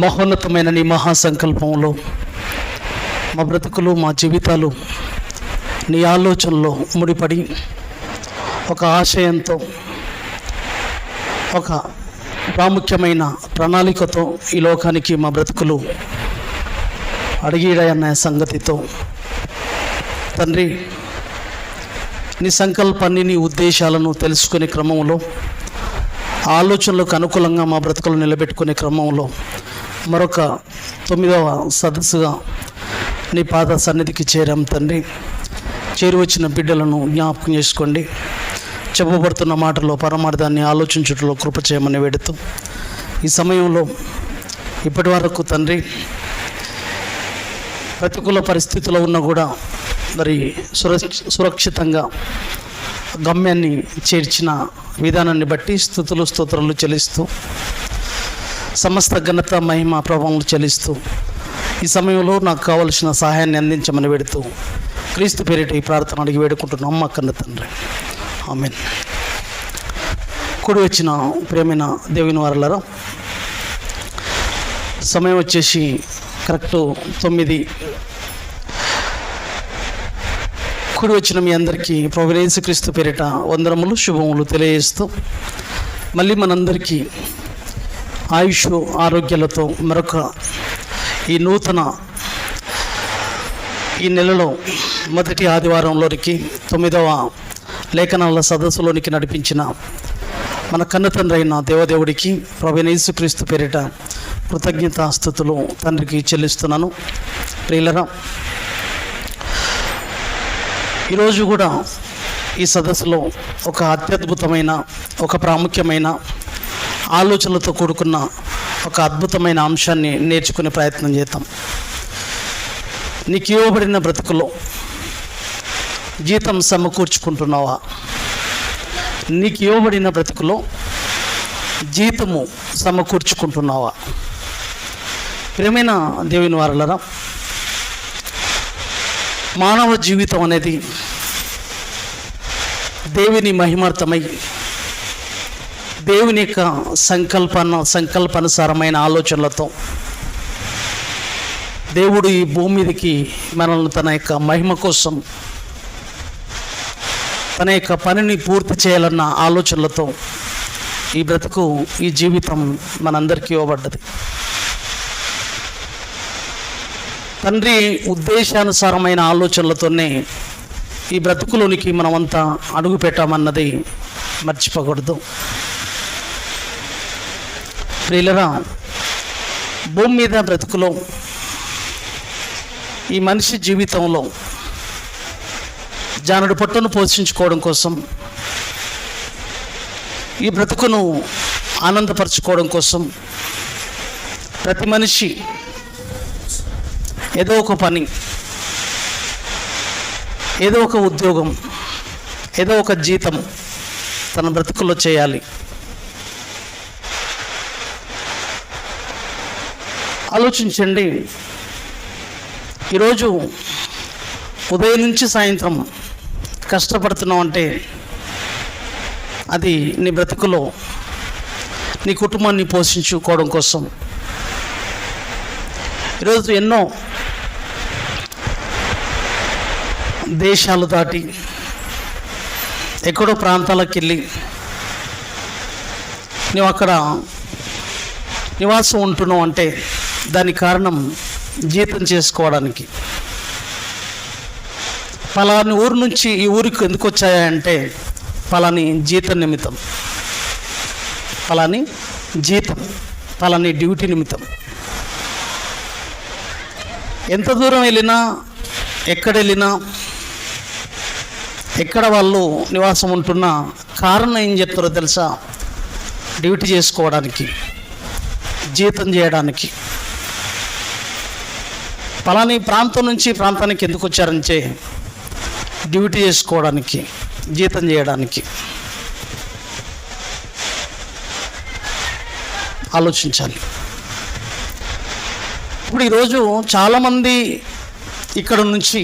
మహోన్నతమైన నీ మహాసంకల్పంలో మా బ్రతుకులు, మా జీవితాలు నీ ఆలోచనలో ముడిపడి ఒక ఆశయంతో, ఒక ప్రాముఖ్యమైన ప్రణాళికతో ఈ లోకానికి మా బ్రతుకులు అడిగిడయన్న సంగతితో తండ్రి, నీ సంకల్పాన్ని, నీ ఉద్దేశాలను తెలుసుకునే క్రమంలో, ఆలోచనలకు అనుకూలంగా మా బ్రతుకులు నిలబెట్టుకునే క్రమంలో మరొక 9వ సదస్సుగా నీ పాద సన్నిధికి చేరాం తండ్రి. చేరి వచ్చిన బిడ్డలను జ్ఞాపకం చేసుకోండి. చెప్పబడుతున్న మాటలో పరమార్థాన్ని ఆలోచించుటలో కృప చేయమని వేడుతూ, ఈ సమయంలో ఇప్పటి వరకు తండ్రి ప్రతికూల పరిస్థితుల్లో ఉన్నా కూడా మరి సురక్షితంగా గమ్యాన్ని చేర్చిన విధానాన్ని బట్టి స్తుతులు స్తోత్రాలు చెల్లిస్తూ, సమస్త ఘనత మహిమ ప్రభావాలు చెల్లిస్తూ, ఈ సమయంలో నాకు కావలసిన సహాయాన్ని అందించమని వేడుతూ క్రీస్తు పేరిట ఈ ప్రార్థన అడిగి వేడుకుంటున్నాం మా కన్న తండ్రి, ఆమేన్. కూడి వచ్చిన ప్రియమైన దేవుని వారలారా, సమయం వచ్చేసి కరెక్ట్ 9. కూడి వచ్చిన మీ అందరికీ ప్రభువైన యేసుక్రీస్తు పేరిట వందనములు, శుభములు తెలియజేస్తూ, మళ్ళీ మనందరికీ ఆయుష్ ఆరోగ్యాలతో మరొక ఈ నూతన ఈ నెలలో మొదటి ఆదివారంలోనికి 9వ లేఖనాల సదస్సులోనికి నడిపించిన మన కన్న తండ్రి అయిన దేవదేవుడికి ప్రభువైన యేసుక్రీస్తు పేరిట కృతజ్ఞతాస్తుతులు తండ్రికి చెల్లిస్తున్నాను. ప్రియులరా, ఈరోజు కూడా ఈ సదస్సులో ఒక అత్యద్భుతమైన, ఒక ప్రాముఖ్యమైన ఆలోచనలతో కూడుకున్న ఒక అద్భుతమైన అంశాన్ని నేర్చుకునే ప్రయత్నం చేద్దాం. నీకు ఇవ్వబడిన బ్రతుకులో జీతం సమకూర్చుకుంటున్నావా? నీకు ఇవ్వబడిన బ్రతుకులో జీతము సమకూర్చుకుంటున్నావా? ప్రియమైన దేవుని వారలారా, మానవ జీవితం అనేది దేవుని మహిమార్థమై, దేవుని యొక్క సంకల్పానుసారమైన ఆలోచనలతో దేవుడు ఈ భూమి మీదకి మనల్ని తన యొక్క మహిమ కోసం, తన యొక్క పనిని పూర్తి చేయాలన్న ఆలోచనలతో ఈ బ్రతుకు, ఈ జీవితం మనందరికీ ఇవ్వబడ్డది. తండ్రి ఉద్దేశానుసారమైన ఆలోచనలతోనే ఈ బ్రతుకులోనికి మనమంతా అడుగు పెట్టామన్నది మర్చిపోకూడదు. ప్రియులరా, భూమి మీద బ్రతుకులో, ఈ మనిషి జీవితంలో జానుడు పొట్టను పోషించుకోవడం కోసం, ఈ బ్రతుకును ఆనందపరచుకోవడం కోసం ప్రతి మనిషి ఏదో ఒక పని, ఏదో ఒక ఉద్యోగం, ఏదో ఒక జీతం తన బ్రతుకుల్లో చేయాలి. ఆలోచించండి, ఈరోజు ఉదయం నుంచి సాయంత్రం కష్టపడుతున్నావు అంటే అది నీ బ్రతుకులో నీ కుటుంబాన్ని పోషించుకోవడం కోసం. ఈరోజు ఎన్నో దేశాలు దాటి ఎక్కడో ప్రాంతాలకు వెళ్ళి నువ్వు అక్కడ నివాసం ఉంటున్నావు అంటే దానికి కారణం జీతం చేసుకోవడానికి. పలాని ఊరు నుంచి ఈ ఊరికి ఎందుకు వచ్చాయంటే పలాని జీతం నిమిత్తం, పలాని జీతం, పలాని డ్యూటీ నిమిత్తం. ఎంత దూరం వెళ్ళినా, ఎక్కడ వెళ్ళినా, ఎక్కడ వాళ్ళు నివాసం ఉంటున్నా కారణం ఏం చెప్తారో తెలుసా? డ్యూటీ చేసుకోవడానికి, జీతం చేయడానికి. పలాని ప్రాంతం నుంచి ప్రాంతానికి ఎందుకు వచ్చారంటే డ్యూటీ చేసుకోవడానికి, జీతం చేయడానికి. ఆలోచించాలి. ఇప్పుడు ఈరోజు చాలామంది ఇక్కడ నుంచి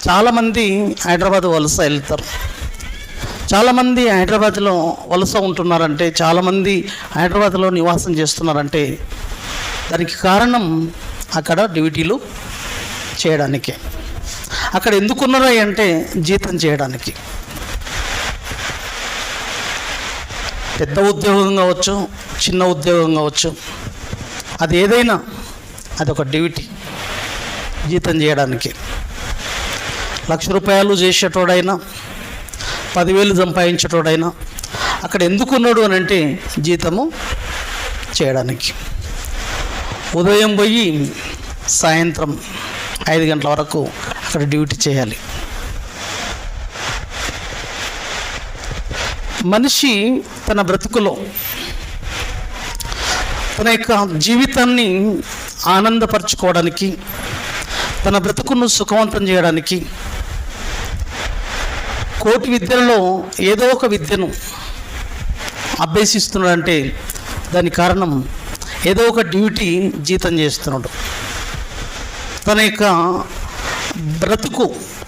చాలామంది హైదరాబాద్ వలస వెళ్తారు. చాలామంది హైదరాబాద్లో వలస ఉంటున్నారంటే, చాలామంది హైదరాబాద్లో నివాసం చేస్తున్నారంటే దానికి కారణం అక్కడ డ్యూటీలు చేయడానికే. అక్కడ ఎందుకున్నారా అంటే జీతం చేయడానికి. పెద్ద ఉద్యోగం కావచ్చు, చిన్న ఉద్యోగం కావచ్చు, అది ఏదైనా అదొక డ్యూటీ, జీతం చేయడానికి. 1,00,000 రూపాయలు చేసేటోడైనా, 10,000 సంపాదించేటోడైనా అక్కడ ఎందుకున్నాడు అని అంటే జీతము చేయడానికి. ఉదయం పోయి సాయంత్రం 5 గంటల వరకు అక్కడ డ్యూటీ చేయాలి. మనిషి తన బ్రతుకులో తన యొక్క జీవితాన్ని ఆనందపరచుకోవడానికి, తన బ్రతుకును సుఖవంతం చేయడానికి కోటి విద్యలలో ఏదో ఒక విద్యను అభ్యసిస్తున్నాడంటే దానికి కారణం ఏదో ఒక డ్యూటీ జీతం చేస్తున్నాడు. తన యొక్క బ్రతుకు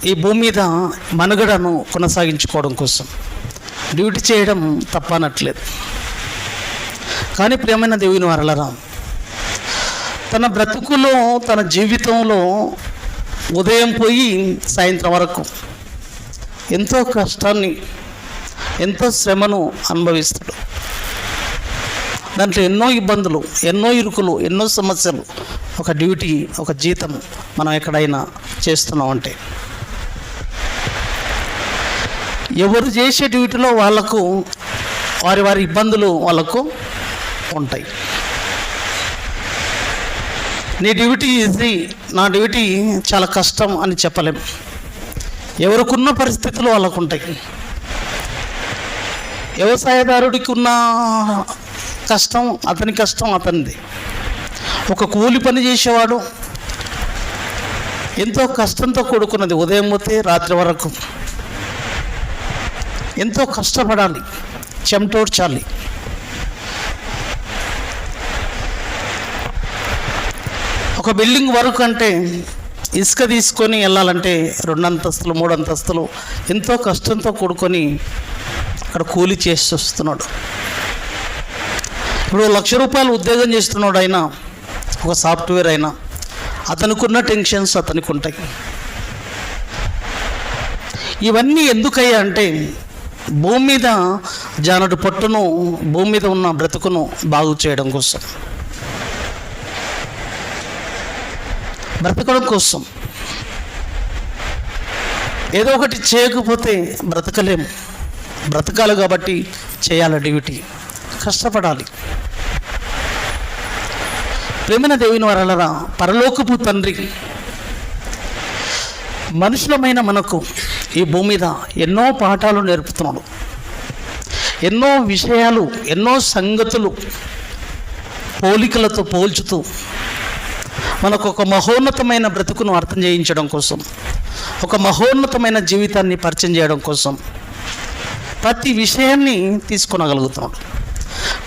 ఈ భూమి మీద మనుగడను కొనసాగించుకోవడం కోసం డ్యూటీ చేయడం తప్పనట్లేదు. కానీ ప్రియమైన దేవుని వారలారా, తన బ్రతుకులో, తన జీవితంలో ఉదయం పోయి సాయంత్రం వరకు ఎంతో కష్టాన్ని, ఎంతో శ్రమను అనుభవిస్తాడు. దాంట్లో ఎన్నో ఇబ్బందులు, ఎన్నో ఇరుకులు, ఎన్నో సమస్యలు. ఒక డ్యూటీ, ఒక జీతం మనం ఎక్కడైనా చేస్తున్నామంటే ఎవరు చేసే డ్యూటీలో వాళ్ళకు వారి ఇబ్బందులు వాళ్ళకు ఉంటాయి. నీ డ్యూటీ ఈజీ, నా డ్యూటీ చాలా కష్టం అని చెప్పలేం. ఎవరికున్న పరిస్థితులు వాళ్ళకు ఉంటాయి. వ్యవసాయదారుడికి ఉన్న కష్టం అతని కష్టం అతనిది. ఒక కూలి పని చేసేవాడు ఎంతో కష్టంతో కూడుకున్నది. ఉదయం పోతే రాత్రి వరకు ఎంతో కష్టపడాలి, చెమటోడ్చాలి. ఒక బిల్డింగ్ వరకు అంటే ఇసుక తీసుకొని వెళ్ళాలంటే 2 అంతస్తులు 3 అంతస్తులు ఎంతో కష్టంతో కూడుకొని అక్కడ కూలి చేసి వస్తున్నాడు. ఇప్పుడు 1,00,000 రూపాయలు ఉద్యోగం చేస్తున్నాడు అయినా, ఒక సాఫ్ట్వేర్ అయినా, అతనుకున్న టెన్షన్స్ అతనికి ఉంటాయి. ఇవన్నీ ఎందుకయ్యా అంటే భూమి మీద జానడు పట్టును, భూమి మీద ఉన్న బ్రతుకును బాగు చేయడం కోసం, బ్రతకడం కోసం. ఏదో ఒకటి చేయకపోతే బ్రతకలేము. బ్రతకాలి కాబట్టి చేయాలి డ్యూటీ, కష్టపడాలి. ప్రేమైన దేవుని వారలారా, పరలోకపు తండ్రి మనుషులమైన మనకు ఈ భూమి మీద ఎన్నో పాఠాలు నేర్పుతున్నాడు. ఎన్నో విషయాలు, ఎన్నో సంగతులు పోలికలతో పోల్చుతూ మనకు ఒక మహోన్నతమైన బ్రతుకును అర్థం చేయించడం కోసం, ఒక మహోన్నతమైన జీవితాన్ని పరిచయం చేయడం కోసం ప్రతి విషయాన్ని తీసుకొనగలుగుతున్నాడు.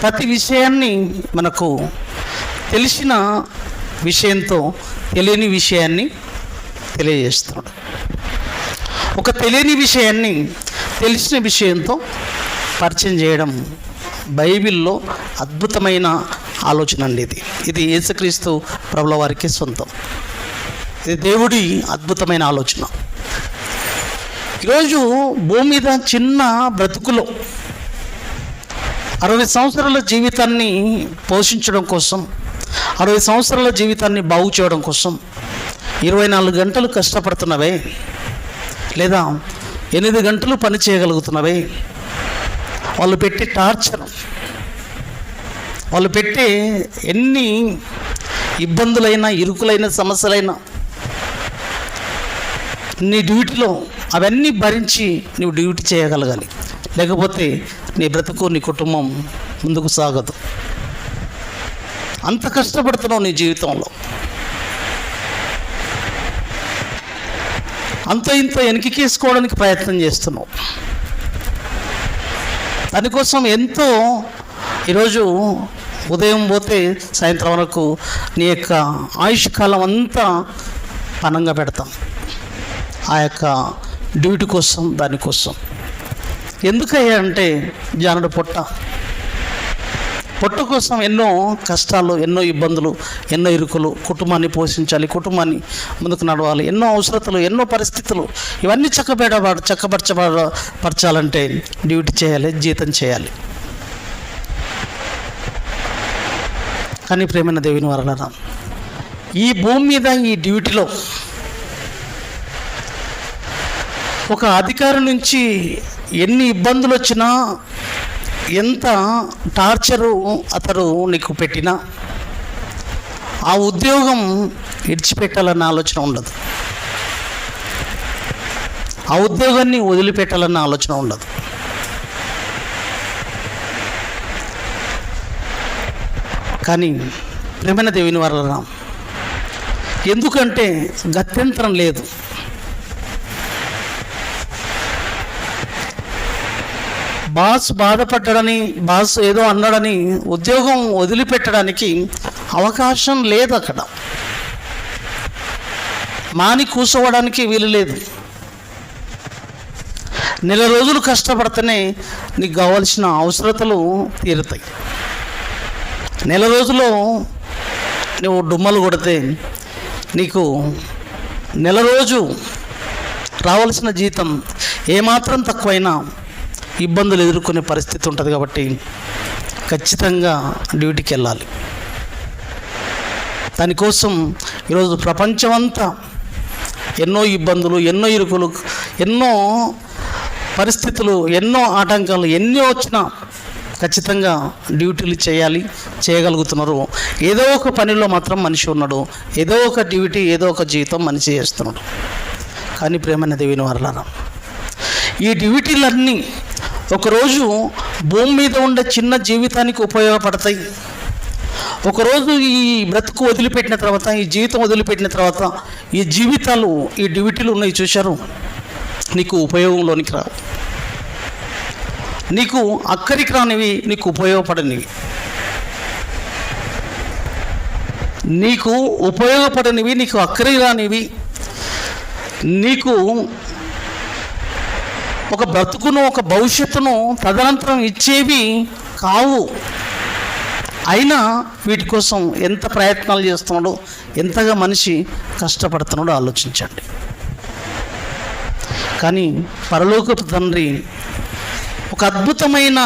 ప్రతి విషయాన్ని మనకు తెలిసిన విషయంతో తెలియని విషయాన్ని తెలియజేస్తున్నాడు. ఒక తెలియని విషయాన్ని తెలిసిన విషయంతో పరిచయం చేయడం బైబిల్లో అద్భుతమైన ఆలోచన అండి. ఇది యేసుక్రీస్తు ప్రభుల వారికి సొంతం. ఇది దేవుడి అద్భుతమైన ఆలోచన. ఈరోజు భూమి మీద చిన్న బ్రతుకులో 60 సంవత్సరాల జీవితాన్ని పోషించడం కోసం, 60 సంవత్సరాల జీవితాన్ని బాగు చేయడం కోసం 24 గంటలు కష్టపడుతున్నవే, లేదా 8 గంటలు పని చేయగలుగుతున్నవే, వాళ్ళు పెట్టే టార్చర్, వాళ్ళు పెట్టే ఎన్ని ఇబ్బందులైనా, ఇరుకులైన, సమస్యలైనా నీ డ్యూటీలో అవన్నీ భరించి నువ్వు డ్యూటీ చేయగలగాలి. లేకపోతే నీ బ్రతుకు, నీ కుటుంబం ముందుకు సాగదు. అంత కష్టపడుతున్నావు నీ జీవితంలో. అంత ఇంత వెనక్కికేసుకోవడానికి ప్రయత్నం చేస్తున్నావు. దానికోసం ఎంతో ఈరోజు ఉదయం పోతే సాయంత్రం వరకు నీ యొక్క ఆయుష్ కాలం అంతా పనంగా పెడతాం ఆ యొక్క డ్యూటీ కోసం, దానికోసం. ఎందుకయ్యా అంటే జానుడు పొట్ట కోసం ఎన్నో కష్టాలు, ఎన్నో ఇబ్బందులు, ఎన్నో ఇరుకులు, కుటుంబాన్ని పోషించాలి, కుటుంబాన్ని ముందుకు నడవాలి, ఎన్నో అవసరతలు, ఎన్నో పరిస్థితులు, ఇవన్నీ చక్కపరచాలంటే డ్యూటీ చేయాలి, జీతం చేయాలి. కానీ ప్రేమైన దేవుని వలన ఈ భూమి మీద ఈ డ్యూటీలో ఒక అధికారి నుంచి ఎన్ని ఇబ్బందులు వచ్చినా, ఎంత టార్చరు అతడు నీకు పెట్టినా ఆ ఉద్యోగం విడిచిపెట్టాలన్న ఆలోచన ఉండదు, ఆ ఉద్యోగాన్ని వదిలిపెట్టాలన్న ఆలోచన ఉండదు. కానీ ప్రేమైన దేవుని వలన ఎందుకంటే గత్యంతరం లేదు. బాస్ బాధపడ్డాడని, బాస్ ఏదో అన్నాడని ఉద్యోగం వదిలిపెట్టడానికి అవకాశం లేదు. అక్కడ మాని కూర్చోవడానికి వీలు లేదు. నెల రోజులు కష్టపడితేనే నీకు కావాల్సిన అవసరతలు తీరుతాయి. నెల రోజుల్లో నువ్వు డుమ్మలు కొడితే నీకు నెల రోజు రావాల్సిన జీతం ఏమాత్రం తక్కువైనా ఇబ్బందులు ఎదుర్కొనే పరిస్థితి ఉంటుంది. కాబట్టి ఖచ్చితంగా డ్యూటీకి వెళ్ళాలి. దానికోసం ఈరోజు ప్రపంచమంతా ఎన్నో ఇబ్బందులు, ఎన్నో ఇరుకులు, ఎన్నో పరిస్థితులు, ఎన్నో ఆటంకాలు ఎన్నో వచ్చినా ఖచ్చితంగా డ్యూటీలు చేయగలుగుతున్నారు. ఏదో ఒక పనిలో మాత్రం మనిషి ఉన్నాడు, ఏదో ఒక డ్యూటీ, ఏదో ఒక జీవితం మనిషి చేస్తున్నాడు. కానీ ప్రేమైన దేవుని వలన ఈ డ్యూటీలన్నీ ఒకరోజు భూమి మీద ఉండే చిన్న జీవితానికి ఉపయోగపడతాయి. ఒకరోజు ఈ బ్రతుకు వదిలిపెట్టిన తర్వాత, ఈ జీవితం వదిలిపెట్టిన తర్వాత ఈ జీవితాలు, ఈ డ్యూటీలు ఉన్నాయి చూశారు, నీకు ఉపయోగంలోనికి రావు. నీకు అక్కడికి రానివి, నీకు ఉపయోగపడనివి, నీకు ఉపయోగపడనివి, నీకు అక్కడికి రానివి, నీకు ఒక బ్రతుకును, ఒక భవిష్యత్తును తదనంతరం ఇచ్చేవి కావు. అయినా వీటి కోసం ఎంత ప్రయత్నాలు చేస్తున్నాడో, ఎంతగా మనిషి కష్టపడుతున్నాడో ఆలోచించండి. కానీ పరలోకపు తండ్రి ఒక అద్భుతమైన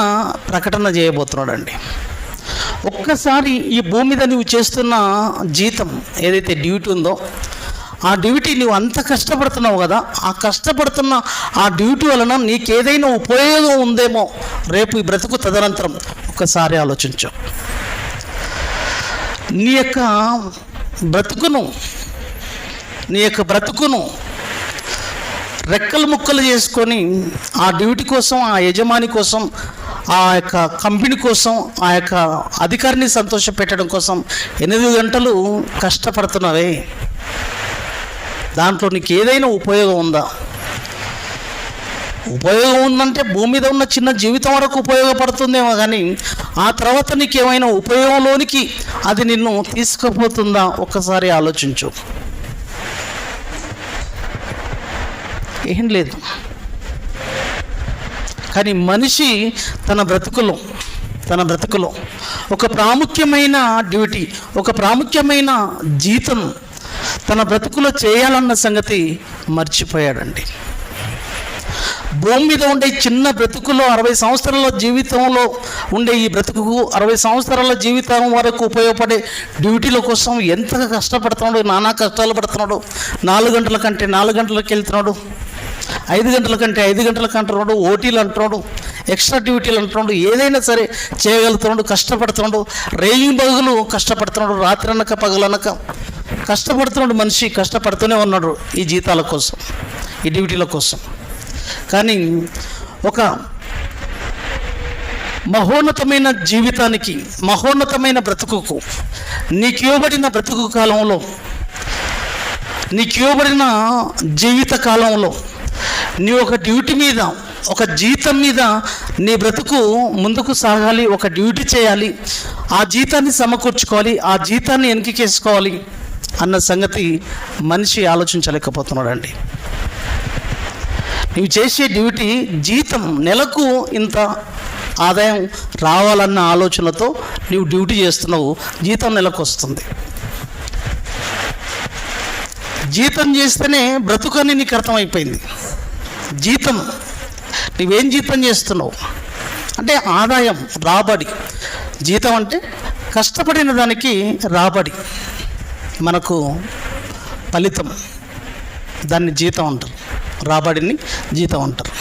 ప్రకటన చేయబోతున్నాడండి. ఒక్కసారి ఈ భూమి మీద నువ్వు చేస్తున్న జీతం ఏదైతే డ్యూటీ ఉందో, ఆ డ్యూటీ నువ్వు అంత కష్టపడుతున్నావు కదా, ఆ కష్టపడుతున్న ఆ డ్యూటీ వలన నీకేదైనా ఉపయోగం ఉందేమో రేపు ఈ బ్రతుకు తదనంతరం ఒక్కసారి ఆలోచించు. నీ యొక్క బ్రతుకును రెక్కలు ముక్కలు చేసుకొని ఆ డ్యూటీ కోసం, ఆ యజమాని కోసం, ఆ యొక్క కంపెనీ కోసం, ఆ యొక్క అధికారిని సంతోషపెట్టడం కోసం 8 గంటలు కష్టపడుతున్నావే, దాంట్లో నీకు ఏదైనా ఉపయోగం ఉందా? ఉపయోగం ఉందంటే భూమి మీద ఉన్న చిన్న జీవితం వరకు ఉపయోగపడుతుందేమో, కానీ ఆ తర్వాత నీకు ఏమైనా ఉపయోగంలోనికి అది నిన్ను తీసుకుపోతుందా? ఒక్కసారి ఆలోచించు. ఏం లేదు. కానీ మనిషి తన బ్రతుకులో ఒక ప్రాముఖ్యమైన డ్యూటీ, ఒక ప్రాముఖ్యమైన జీతం తన బ్రతుకులో చేయాలన్న సంగతి మర్చిపోయాడండి. భూమి మీద ఉండే చిన్న బ్రతుకులో 60 సంవత్సరాల జీవితంలో ఉండే ఈ బ్రతుకు 60 సంవత్సరాల జీవితం వరకు ఉపయోగపడే డ్యూటీల కోసం ఎంతగా కష్టపడుతున్నాడు, నానా కష్టాలు పడుతున్నాడు. 4 గంటల కంటే 4 గంటలకు వెళ్తున్నాడు, 5 గంటల కంటే 5 గంటలకు అంటున్నాడు, ఓటీలు అంటున్నాడు, ఎక్స్ట్రా డ్యూటీలు అంటున్నాడు, ఏదైనా సరే చేయగలుగుతున్నాడు, కష్టపడుతున్నాడు, రేయింగ్ బగులు కష్టపడుతున్నాడు, రాత్రి అనక పగలనక కష్టపడుతున్నాడు. మనిషి కష్టపడుతూనే ఉన్నాడు ఈ జీతాల కోసం, ఈ డ్యూటీల కోసం. కానీ ఒక మహోన్నతమైన జీవితానికి, మహోన్నతమైన బ్రతుకుకు, నీకు ఇవ్వబడిన బ్రతుకు కాలంలో, నీకు ఇవ్వబడిన జీవిత కాలంలో నీ ఒక డ్యూటీ మీద, ఒక జీతం మీద నీ బ్రతుకు ముందుకు సాగాలి, ఒక డ్యూటీ చేయాలి, ఆ జీతాన్ని సమకూర్చుకోవాలి, ఆ జీతాన్ని వెనక్కికేసుకోవాలి అన్న సంగతి మనిషి ఆలోచించలేకపోతున్నాడండి. నువ్వు చేసే డ్యూటీ జీతం, నెలకు ఇంత ఆదాయం రావాలన్న ఆలోచనతో నువ్వు డ్యూటీ చేస్తున్నావు, జీతం నెలకు వస్తుంది. జీతం చేస్తేనే బ్రతుకని నీకు అర్థమైపోయింది. జీతం, నువ్వేం జీతం చేస్తున్నావు అంటే ఆదాయం, రాబడి. జీతం అంటే కష్టపడిన దానికి రాబడి, మనకు ఫలితం, దాన్ని జీతం అంటారు. రాబడిని జీతం అంటారు.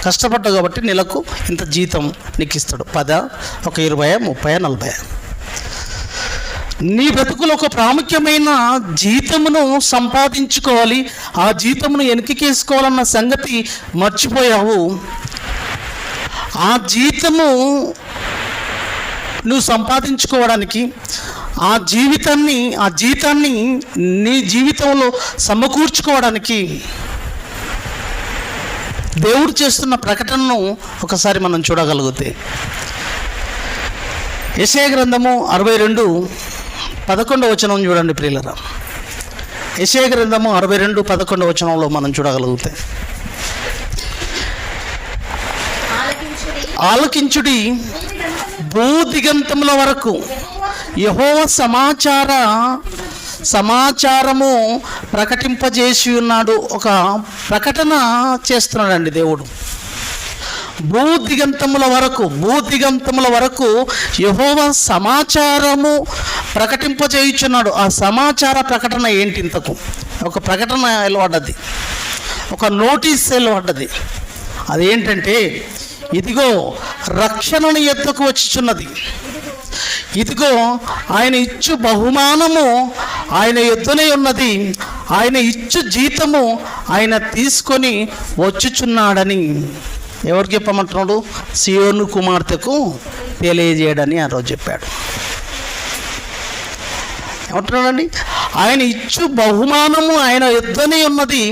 కష్టపడ్డావు కాబట్టి నెలకు ఇంత జీతం నీకు ఇస్తాడు. 10, ఒక 20, 30, 40. నీ బ్రతుకులో ఒక ప్రాముఖ్యమైన జీతమును సంపాదించుకోవాలి. ఆ జీతమును వెనక్కికేసుకోవాలన్న సంగతి మర్చిపోయావు. ఆ జీతము నువ్వు సంపాదించుకోవడానికి, ఆ జీతాన్ని నీ జీవితంలో సమకూర్చుకోవడానికి దేవుడు చేస్తున్న ప్రకటనను ఒకసారి మనం చూడగలిగితే, యెషయా గ్రంథము 62:11 చూడండి ప్రియులారా. యెషయా గ్రంథము 62:11 మనం చూడగలిగితే, ఆలకించుడి భూదిగంతముల వరకు యెహోవా సమాచారము ప్రకటింపజేసి ఉన్నాడు. ఒక ప్రకటన చేస్తున్నాడండి దేవుడు. భూదిగంతముల వరకు యెహోవా సమాచారము ప్రకటింపజేయుచున్నాడు. ఆ సమాచార ప్రకటన ఏంటి? ఇంతకు ఒక ప్రకటన వెలువడ్డది, ఒక నోటీస్ వెలువడ్డది. అదేంటంటే, ఇదిగో రక్షణను ఎత్తుకు వచ్చుచున్నది, ఇదిగో ఆయన ఇచ్చు బహుమానము ఆయన ఎద్దునే ఉన్నది, ఆయన ఇచ్చు జీతము ఆయన తీసుకొని వచ్చుచున్నాడని ఎవరికి చెప్పమంటున్నాడు? సియోను కుమార్తెకు తెలియజేయడని ఆ రోజు చెప్పాడు. ఏమంటున్నాడండి? ఆయన ఇచ్చు బహుమానము ఆయన ఎద్దునే ఉన్నది,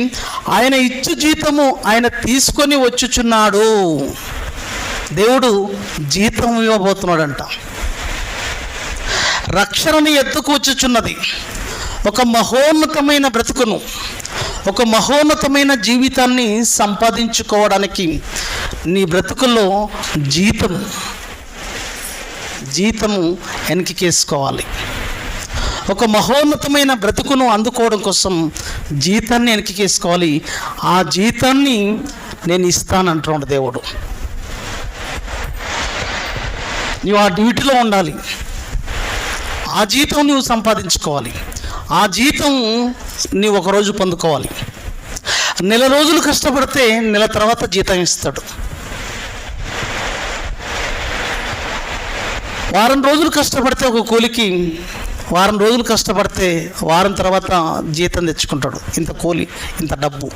ఆయన ఇచ్చు జీతము ఆయన తీసుకొని వచ్చుచున్నాడు. దేవుడు జీతం ఇవ్వబోతున్నాడంట. రక్షణని ఎత్తుకు వచ్చుచున్నది. ఒక మహోన్నతమైన బ్రతుకును, ఒక మహోన్నతమైన జీవితాన్ని సంపాదించుకోవడానికి నీ బ్రతుకుల్లో జీతము వెనక్కికేసుకోవాలి. ఒక మహోన్నతమైన బ్రతుకును అందుకోవడం కోసం జీతాన్ని వెనక్కికేసుకోవాలి. ఆ జీతాన్ని నేను ఇస్తానంటున్నాడు దేవుడు. నువ్వు ఆ డ్యూటీలో ఉండాలి. ఆ జీతం నువ్వు సంపాదించుకోవాలి. ఆ జీతం నీవు ఒకరోజు పొందుకోవాలి. నెల రోజులు కష్టపడితే నెల తర్వాత జీతం ఇస్తాడు. వారం రోజులు కష్టపడితే ఒక కూలికి వారం రోజులు కష్టపడితే వారం తర్వాత జీతం తెచ్చుకుంటాడు. ఇంత కూలి, ఇంత డబ్బు.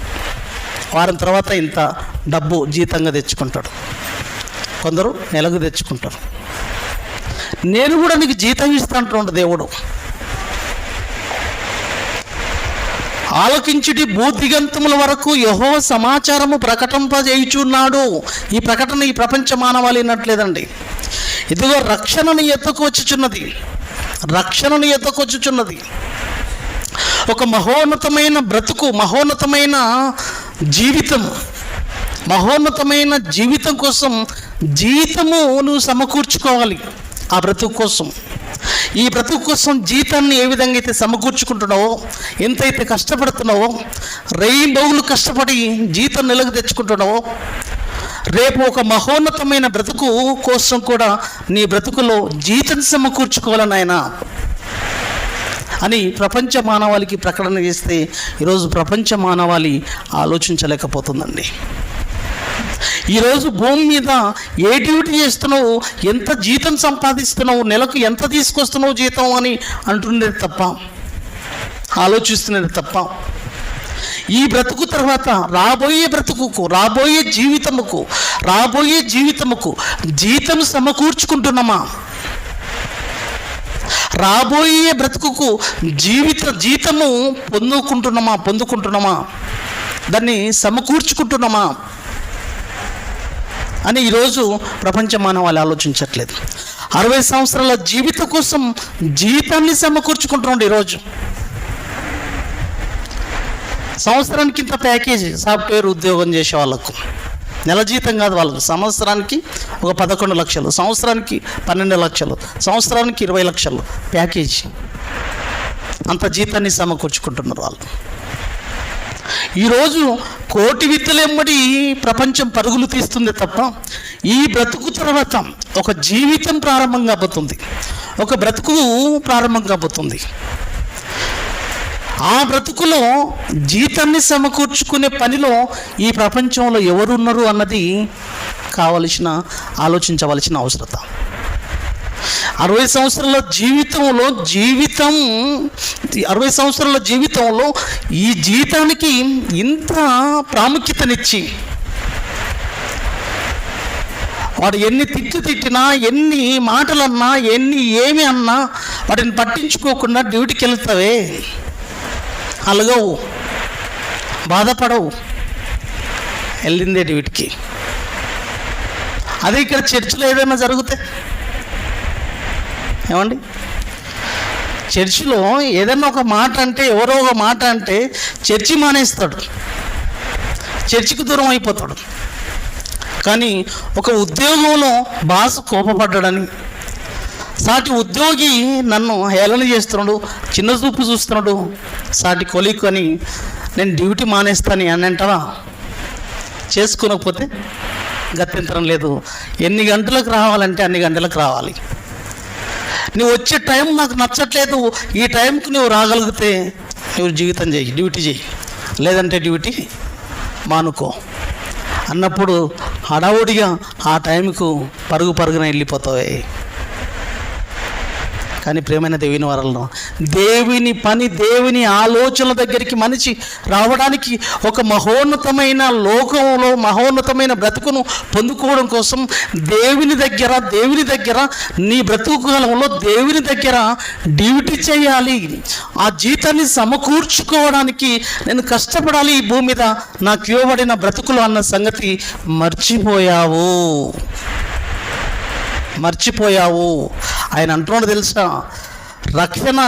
వారం తర్వాత ఇంత డబ్బు జీతంగా తెచ్చుకుంటాడు. కొందరు నెలకు తెచ్చుకుంటారు. నేను కూడా నీకు జీతం ఇస్తాంటున్నాడు దేవుడు. ఆలకించుడి భూదిగంతముల వరకు యెహోవా సమాచారము ప్రకటింపజేయుచున్నాడు. ఈ ప్రకటన ఈ ప్రపంచ మానవాళి అన్నట్లేదండి. ఇదిగో రక్షణను ఎత్తుకు వచ్చుచున్నది. ఒక మహోన్నతమైన బ్రతుకు, మహోన్నతమైన జీవితం కోసం జీతము నువ్వు సమకూర్చుకోవాలి. ఆ బ్రతుకు కోసం, ఈ బ్రతుకు కోసం జీతాన్ని ఏ విధంగా అయితే సమకూర్చుకుంటున్నావో, ఎంతైతే కష్టపడుతున్నావో, రెయిన్బోవులు కష్టపడి జీతం నెలకు తెచ్చుకుంటున్నావో, రేపు ఒక మహోన్నతమైన బ్రతుకు కోసం కూడా నీ బ్రతుకులో జీతం సమకూర్చుకోవాలని ఆయన అని ప్రపంచ మానవాళికి ప్రకటన చేస్తే, ఈరోజు ప్రపంచ మానవాళి ఆలోచించలేకపోతుందండి. ఈరోజు భూమి మీద ఏ డ్యూటీ చేస్తున్నావు, ఎంత జీతం సంపాదిస్తున్నావు, నెలకు ఎంత తీసుకొస్తున్నావు జీతం అని అంటున్నది తప్ప, ఆలోచిస్తున్నది తప్ప, ఈ బ్రతుకు తర్వాత రాబోయే జీవితముకు జీతం సమకూర్చుకుంటున్నామా? రాబోయే బ్రతుకుకు జీతము పొందుకుంటున్నామా? దాన్ని సమకూర్చుకుంటున్నామా అని ఈరోజు ప్రపంచ మానవాళి ఆలోచించట్లేదు. 60 సంవత్సరాల జీవితం కోసం జీతాన్ని సమకూర్చుకుంటున్నాడు. ఈరోజు సంవత్సరానికి ఇంత ప్యాకేజీ సాఫ్ట్వేర్ ఉద్యోగం చేసే వాళ్ళకు నెల జీతం కాదు వాళ్ళకు, సంవత్సరానికి ఒక 11 లక్షలు, సంవత్సరానికి 12 లక్షలు, సంవత్సరానికి 20 లక్షలు ప్యాకేజీ. అంత జీతాన్ని సమకూర్చుకుంటున్నారు వాళ్ళు. ఈరోజు కోటి విద్యలెమ్మడి ప్రపంచం పరుగులు తీస్తుంది తప్ప ఈ బ్రతుకు తర్వాత ఒక జీవితం ప్రారంభం కాబోతుంది, ఒక బ్రతుకు ప్రారంభం కాబోతుంది. ఆ బ్రతుకులో జీతాన్ని సమకూర్చుకునే పనిలో ఈ ప్రపంచంలో ఎవరున్నారు అన్నది ఆలోచించవలసిన అవసరత. 60 సంవత్సరాల జీవితంలో ఈ జీతానికి ఇంత ప్రాముఖ్యతనిచ్చి వాడు ఎన్ని తిట్టినా, ఎన్ని మాటలన్నా, ఏమి అన్నా వాటిని పట్టించుకోకుండా డ్యూటీకి వెళ్తావే, అలగవు, బాధపడవు, వెళ్ళిందే డ్యూటీకి. అదే ఇక్కడ చర్చిలో ఏదైనా జరిగితే ఏమండి, చర్చిలో ఏదైనా ఒక మాట అంటే, ఎవరో ఒక మాట అంటే చర్చి మానేస్తాడు, చర్చికి దూరం అయిపోతాడు. కానీ ఒక ఉద్యోగంలో బాస్ కోపపడ్డాడని, సాటి ఉద్యోగి నన్ను హేళన చేస్తున్నాడు, చిన్న చూపు చూస్తున్నాడు, సాటి కొలీగ్ అని నేను డ్యూటీ మానేస్తాను అని అంటావా? చేసుకోకపోతే గత్యంతరం లేదు. ఎన్ని గంటలకు రావాలంటే అన్ని గంటలకు రావాలి. నువ్వు వచ్చే టైం నాకు నచ్చట్లేదు, ఈ టైంకి నువ్వు రాగలిగితే నువ్వు జీవితం చేయి, డ్యూటీ చేయి, లేదంటే డ్యూటీ మానుకో అన్నప్పుడు హడావుడిగా ఆ టైంకు పరుగున వెళ్ళిపోతావే. కానీ ప్రియమైన దేవుని వరల్లో దేవుని పని, దేవుని ఆలోచనల దగ్గరికి మనిషి రావడానికి ఒక మహోన్నతమైన లోకంలో మహోన్నతమైన బ్రతుకును పొందుకోవడం కోసం దేవుని దగ్గర నీ బ్రతుకు కాలంలో దేవుని దగ్గర డ్యూటీ చేయాలి. ఆ జీతాన్ని సమకూర్చుకోవడానికి నేను కష్టపడాలి ఈ భూమి మీద నాకు ఇవ్వబడిన బ్రతుకులు అన్న సంగతి మర్చిపోయావు. ఆయన అంటున్నాడు తెలుసా, రక్షణ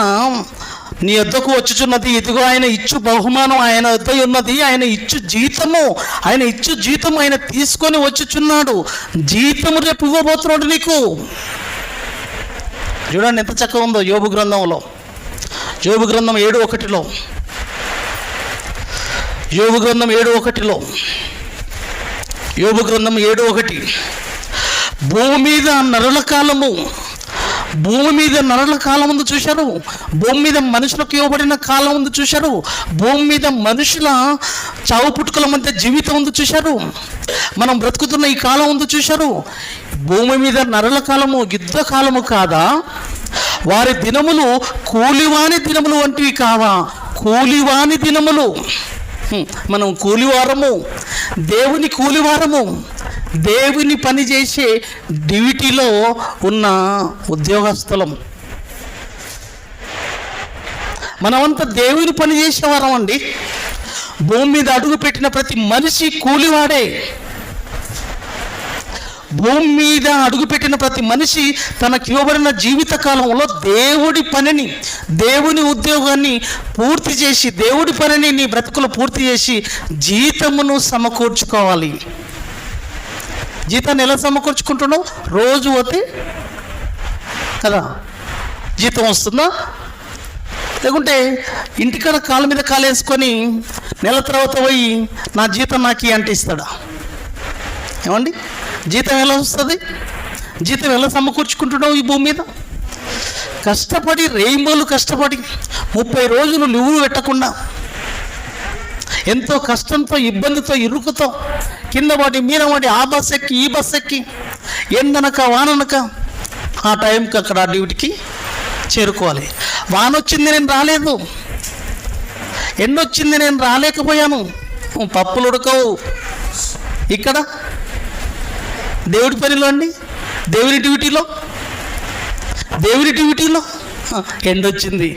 నీ యొద్దకు వచ్చుచున్నది, ఇదిగో ఆయన ఇచ్చు బహుమానం ఆయన వద్ద ఉన్నది, ఆయన ఇచ్చు జీతము ఆయన తీసుకొని వచ్చుచున్నాడు. జీతము రేపు ఇవ్వబోతున్నాడు నీకు. చూడండి ఎంత చక్కగా ఉందో యోబు గ్రంథంలో, యోబు గ్రంథం 7:1, యోబు గ్రంథం 7:1 భూమి మీద నరుల కాలం ఉంది చూశారు, భూమి మీద మనుషులకు ఇవ్వబడిన కాలం ఉంది చూశారు, భూమి మీద మనుషుల చావు పుట్టుకల మధ్య జీవితం ఉంది చూశారు, మనం బ్రతుకుతున్న ఈ కాలం ఉంది చూశారు. భూమి మీద నరుల కాలము యుద్ధ కాలము కాదా? వారి దినములు కూలివాని దినములు వంటివి కావా? కూలివాని దినములు. మనం కూలివారము, దేవుని కూలివారము, దేవుని పని చేసే డ్యూటీలో ఉన్న ఉద్యోగస్థలం. మనమంతా దేవుని పని చేసేవారం అండి. భూమి మీద అడుగు పెట్టిన ప్రతి మనిషి కూలివాడే. భూమి మీద అడుగుపెట్టిన ప్రతి మనిషి తనకి ఇవ్వబడిన జీవిత కాలంలో దేవుడి పనిని, దేవుని ఉద్యోగాన్ని పూర్తి చేసి, దేవుడి పనిని నీ బ్రతుకులు పూర్తి చేసి జీతమును సమకూర్చుకోవాలి. జీతాన్ని ఎలా సమకూర్చుకుంటున్నావు? రోజు పోతే కదా జీతం వస్తుందా? లేకుంటే ఇంటికాడ కాళ్ళ మీద కాలేసుకొని నెల తర్వాత పోయి నా జీతం నాకు అంటే ఇస్తాడా? ఏమండి, జీతం ఎలా వస్తుంది? జీతం ఎలా సమకూర్చుకుంటున్నావు ఈ భూమి మీద? కష్టపడి, రేయింబోలు కష్టపడి 30 రోజులు లీవు పెట్టకుండా ఎంతో కష్టంతో, ఇబ్బందితో, ఇరుకుతో కింద పడి మీద పడి ఆ బస్ ఎక్కి ఈ బస్ ఎక్కి ఎండనక వాననక ఆ టైంకి అక్కడ డ్యూటీకి చేరుకోవాలి. వానొచ్చింది నేను రాలేదు, ఎండొచ్చింది నేను రాలేకపోయాను, పప్పులు ఉడకవు. ఇక్కడ దేవుడి పనిలో అండి, దేవుని డ్యూటీలో ఎండొచ్చింది,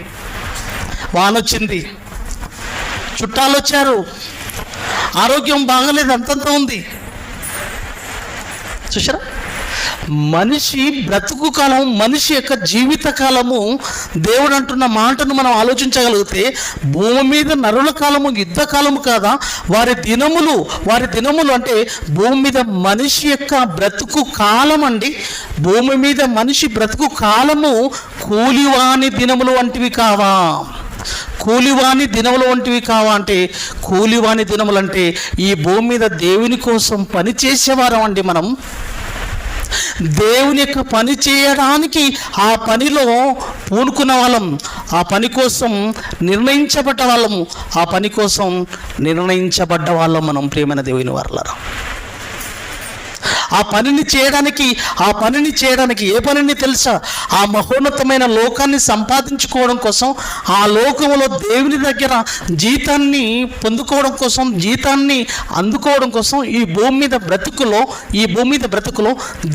వానొచ్చింది, చుట్టాలు వచ్చారు, ఆరోగ్యం బాగలేదు, అంతంత ఉంది. చూసారా? మనిషి బ్రతుకు కాలం, మనిషి యొక్క జీవిత కాలము, దేవుడు అంటున్న మాటను మనం ఆలోచించగలిగితే భూమి మీద నరుల కాలము యుద్ధ కాలము కాదా? వారి దినములు అంటే భూమి మీద మనిషి యొక్క బ్రతుకు కాలం అండి. భూమి మీద మనిషి బ్రతుకు కాలము కూలివాని దినములు వంటివి కావా? కూలివాని దినములు వంటివి కావా అంటే, కూలివాని దినములు అంటే ఈ భూమి మీద దేవుని కోసం పని చేసేవారం అండి. మనం దేవుని యొక్క పని చేయడానికి ఆ పనిలో పూనుకున్న వాళ్ళం, ఆ పని కోసం నిర్ణయించబడ్డ వాళ్ళం మనం. ప్రియమైన దేవుని వారలారా, ఆ పనిని చేయడానికి ఏ పనిని తెలుసా? ఆ మహోన్నతమైన లోకాన్ని సంపాదించుకోవడం కోసం, ఆ లోకంలో దేవుని దగ్గర జీతాన్ని పొందుకోవడం కోసం, జీతాన్ని అందుకోవడం కోసం ఈ భూమి మీద బ్రతుకులో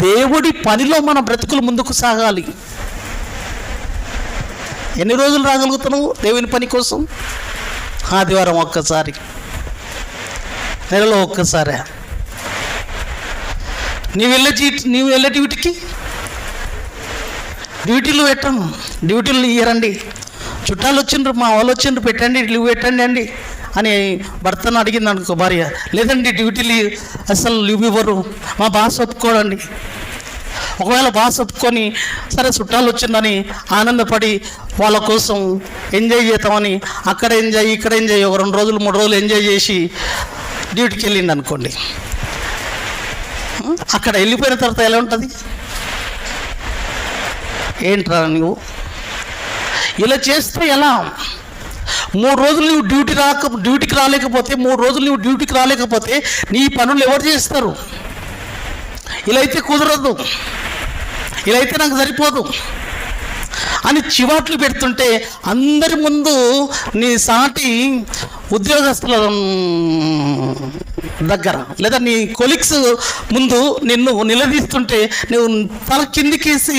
దేవుడి పనిలో మన బ్రతుకులు ముందుకు సాగాలి. ఎన్ని రోజులు రాగలుగుతున్నావు దేవుని పని కోసం? ఆదివారం ఒక్కసారి, నెలలో ఒక్కసారి. నీవు వెళ్ళే డ్యూటీలు పెట్టాము, డ్యూటీలు ఇయ్యరండి. చుట్టాలు వచ్చిండ్రు, మా వాళ్ళు వచ్చిండ్రు, పెట్టండి, లీవ్ పెట్టండి అండి అని భర్తను అడిగింది అనుకో భార్య, లేదండి డ్యూటీలు అసలు లీవ్ ఇవ్వరు, మా బాస్ ఒప్పుకోడండి. ఒకవేళ బాస్ ఒప్పుకొని సరే చుట్టాలు వచ్చిందని ఆనందపడి వాళ్ళ కోసం ఎంజాయ్ చేద్దామని అక్కడ ఎంజాయ్ ఇక్కడ ఎంజాయ్ ఒక 2 రోజులు 3 రోజులు ఎంజాయ్ చేసి డ్యూటీకి వెళ్ళింది అనుకోండి. అక్కడ వెళ్ళిపోయిన తర్వాత ఎలా ఉంటుంది? ఏంట్రా నువ్వు ఇలా చేస్తే ఎలా? 3 రోజులు నువ్వు డ్యూటీకి రాలేకపోతే నీ పనులు ఎవరు చేస్తారు? ఇలా అయితే కుదరదు, ఇలా అయితే నాకు సరిపోదు అని చివాట్లు పెడుతుంటే అందరి ముందు నీ సాటి ఉద్యోగస్తుల దగ్గర లేదా నీ కొలీగ్స్ ముందు నిన్ను నిలదీస్తుంటే నువ్వు తల కిందికేసి,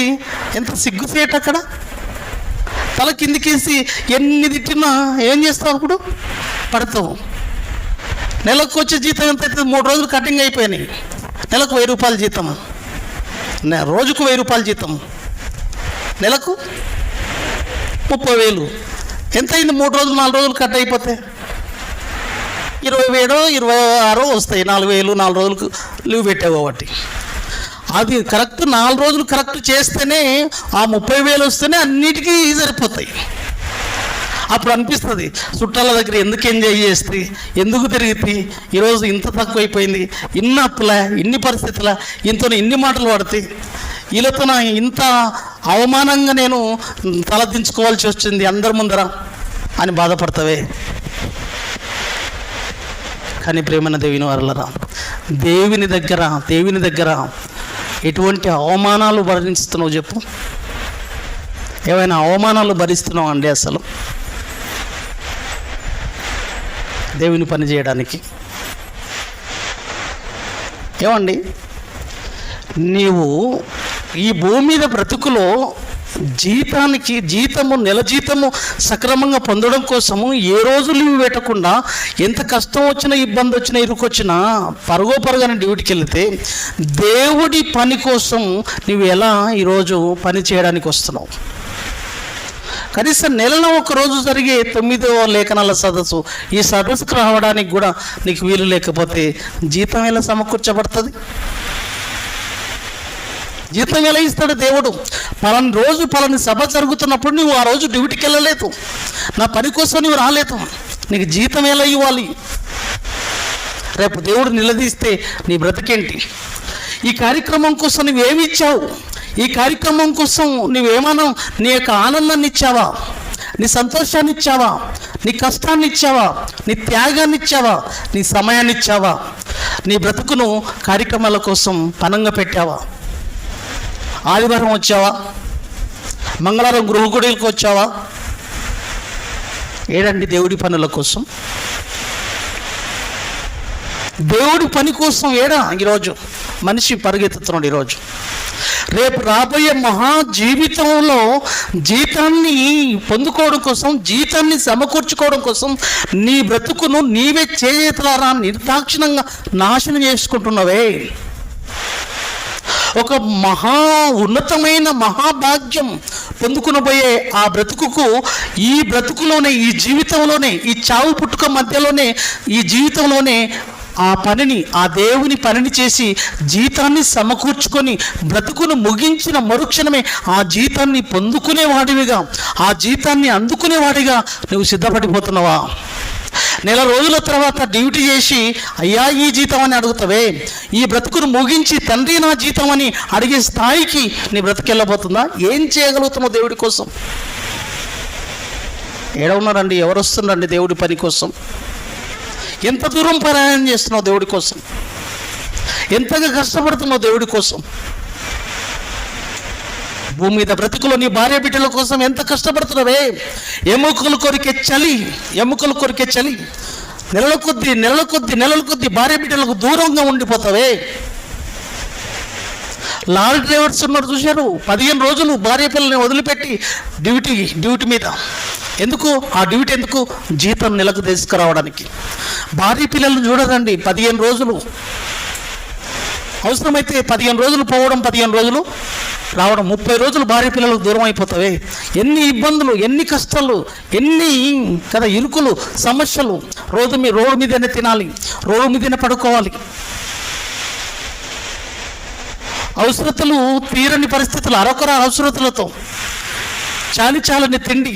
ఎంత సిగ్గుసేట అక్కడ, తల కిందికేసి ఎన్ని తిట్టినా ఏం చేస్తావు? అప్పుడు పడతావు. నెలకు వచ్చే జీతం ఎంత అవుతుంది? 3 రోజులు కటింగ్ అయిపోయినాయి. నెలకు 1000 రూపాయల జీతం, రోజుకు 1000 రూపాయల జీతం, నెలకు 30,000. ఎంత అయింది? 3 రోజులు 4 రోజులు కట్ అయిపోతే 27 26 వస్తాయి. 4,000 4 రోజులకు లీవ్ పెట్టావు కాబట్టి అది కరెక్ట్ 4 రోజులు కరెక్ట్ చేస్తేనే ఆ 30,000 వస్తేనే అన్నిటికీ సరిపోతాయి. అప్పుడు అనిపిస్తుంది చుట్టాల దగ్గర ఎందుకు ఎంజాయ్ చేస్తే, ఎందుకు తిరిగితే, ఈరోజు ఇంత తక్కువైపోయింది, ఇన్ని అప్పులా, ఇన్ని పరిస్థితుల, ఇన్ని మాటలు పడితే, వీళ్ళతో ఇంత అవమానంగా నేను తలదించుకోవాల్సి వచ్చింది అందరి ముందర అని బాధపడతావే. కానీ ప్రేమైన దేవుని వారలారా, దేవుని దగ్గర ఎటువంటి అవమానాలు భరిస్తున్నావు చెప్పు? ఏమైనా అవమానాలు భరిస్తున్నావు అండి అసలు దేవుని పని చేయడానికి? ఏమండి, నీవు ఈ భూమి మీద బ్రతుకులో నెల జీతము సక్రమంగా పొందడం కోసము ఏ రోజు లీవ్ పెట్టకుండా, ఎంత కష్టం వచ్చినా, ఇబ్బంది వచ్చినా, ఇరుకొచ్చినా పరుగోపరుగానే డ్యూటీకి వెళితే దేవుడి పని కోసం నువ్వు ఎలా ఈరోజు పని చేయడానికి వస్తున్నావు? కనీసం నెలలో 1 రోజు జరిగే 9వ లేఖనాల సదస్సు, ఈ సదస్సుకు రావడానికి కూడా నీకు వీలు లేకపోతే జీతం ఎలా సమకూర్చబడుతుంది? జీతం ఎలా ఇస్తాడు దేవుడు? పలాని రోజు పలాని సభ జరుగుతున్నప్పుడు నువ్వు ఆ రోజు డ్యూటీకి వెళ్ళలేదు, నా పని కోసం నువ్వు రాలేదు, నీకు జీతం ఎలా ఇవ్వాలి? రేపు దేవుడు నిలదీస్తే నీ బ్రతికేంటి? ఈ కార్యక్రమం కోసం నువ్వేమి ఇచ్చావు? ఈ కార్యక్రమం కోసం నువ్వేమన్నా నీ యొక్క ఆనందాన్ని ఇచ్చావా? నీ సంతోషాన్ని ఇచ్చావా? నీ కష్టాన్ని ఇచ్చావా? నీ త్యాగాన్ని ఇచ్చావా? నీ సమయాన్ని ఇచ్చావా? నీ బ్రతుకును కార్యక్రమాల కోసం పనంగా పెట్టావా? ఆదివారం వచ్చావా? మంగళవారం గృహగుడికి వచ్చావా? ఏడండి దేవుడి పనుల కోసం? దేవుడి పని కోసం ఏడా ఈరోజు మనిషి పరిగెత్తుతున్నాడు? ఈరోజు రేపు రాబోయే మహా జీవితంలో జీతాన్ని పొందుకోవడం కోసం, జీతాన్ని సమకూర్చుకోవడం కోసం నీ బ్రతుకును నీవే చేతులారా నిర్దాక్షిణంగా నాశనం చేసుకుంటున్నావే. ఒక ఉన్నతమైన మహాభాగ్యం పొందుకునబోయే ఆ బ్రతుకుకు, ఈ బ్రతుకులోనే, ఈ జీవితంలోనే, ఈ చావు పుట్టుక మధ్యలోనే, ఈ జీవితంలోనే ఆ దేవుని పనిని చేసి జీతాన్ని సమకూర్చుకొని బ్రతుకును ముగించిన మరుక్షణమే ఆ జీతాన్ని పొందుకునేవాడివిగా, ఆ జీతాన్ని అందుకునేవాడిగా నువ్వు సిద్ధపడిపోతున్నావా? నెల రోజుల తర్వాత డ్యూటీ చేసి అయ్యా ఈ జీతం అని అడుగుతావే, ఈ బ్రతుకును ముగించి తండ్రి నా జీతం అని అడిగే స్థాయికి నీ బ్రతుకెళ్ళబోతుందా? ఏం చేయగలుగుతున్నావు దేవుడి కోసం? ఏడ ఉన్నారండి? ఎవరు వస్తున్నారండి దేవుడి పని కోసం? ఎంత దూరం ప్రయాణం చేస్తున్నావు దేవుడి కోసం? ఎంతగా కష్టపడుతున్నావు దేవుడి కోసం? భూమి మీద బ్రతుకులో నీ భార్య బిడ్డల కోసం ఎంత కష్టపడుతున్నావే? ఎముకలు కొరికే చలి, నెలల కొద్ది భార్య బిడ్డలకు దూరంగా ఉండిపోతావే. లారీ డ్రైవర్స్ ఉన్నారు చూశారు, 15 రోజులు భార్య పిల్లల్ని వదిలిపెట్టి డ్యూటీ మీద. ఎందుకు ఆ డ్యూటీ? ఎందుకు? జీతం నెలకు తీసుకురావడానికి. భార్య పిల్లలను చూడదండి 15 రోజులు, అవసరమైతే 15 రోజులు పోవడం, 15 రోజులు రావడం, 30 రోజులు భార్య పిల్లలకు దూరం అయిపోతావే. ఎన్ని ఇబ్బందులు, ఎన్ని కష్టాలు, ఎన్ని కదా ఇరుకులు, సమస్యలు. రోడ్డు మీదనే తినాలి, రోడ్డు మీదనే పడుకోవాలి. అవసరతలు తీరని పరిస్థితులు, అరొకర అవసరతలతో చాలని తిండి,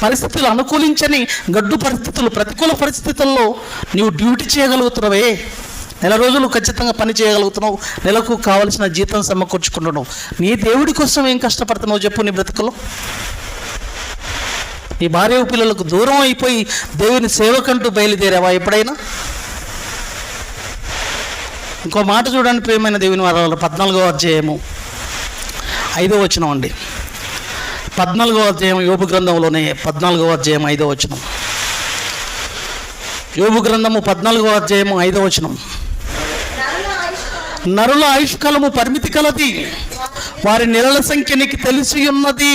పరిస్థితులు అనుకూలించని గడ్డు పరిస్థితులు, ప్రతికూల పరిస్థితుల్లో నీవు డ్యూటీ చేయగలుగుతున్నావే. నెల రోజులు ఖచ్చితంగా పని చేయగలుగుతున్నావు, నెలకు కావలసిన జీతం సమకూర్చుకుంటున్నావు. నీ దేవుడి కోసం ఏం కష్టపడుతున్నావు చెప్పు? నీ బ్రతుకులో నీ భార్య పిల్లలకు దూరం అయిపోయి దేవుని సేవకంటూ బయలుదేరావా ఎప్పుడైనా? ఇంకో మాట చూడండి ప్రియమైన దేవుని వారాలు, 14వ అధ్యాయము 5వ వచనం అండి. 14వ అధ్యాయం యోబు గ్రంథంలోనే 14వ అధ్యాయం 5వ వచనం. యోబు గ్రంథము 14వ అధ్యాయము 5వ వచనం. నరుల ఆయుష్కాలము పరిమితి కలది, వారి నెలల సంఖ్య నీకు తెలిసి ఉన్నది.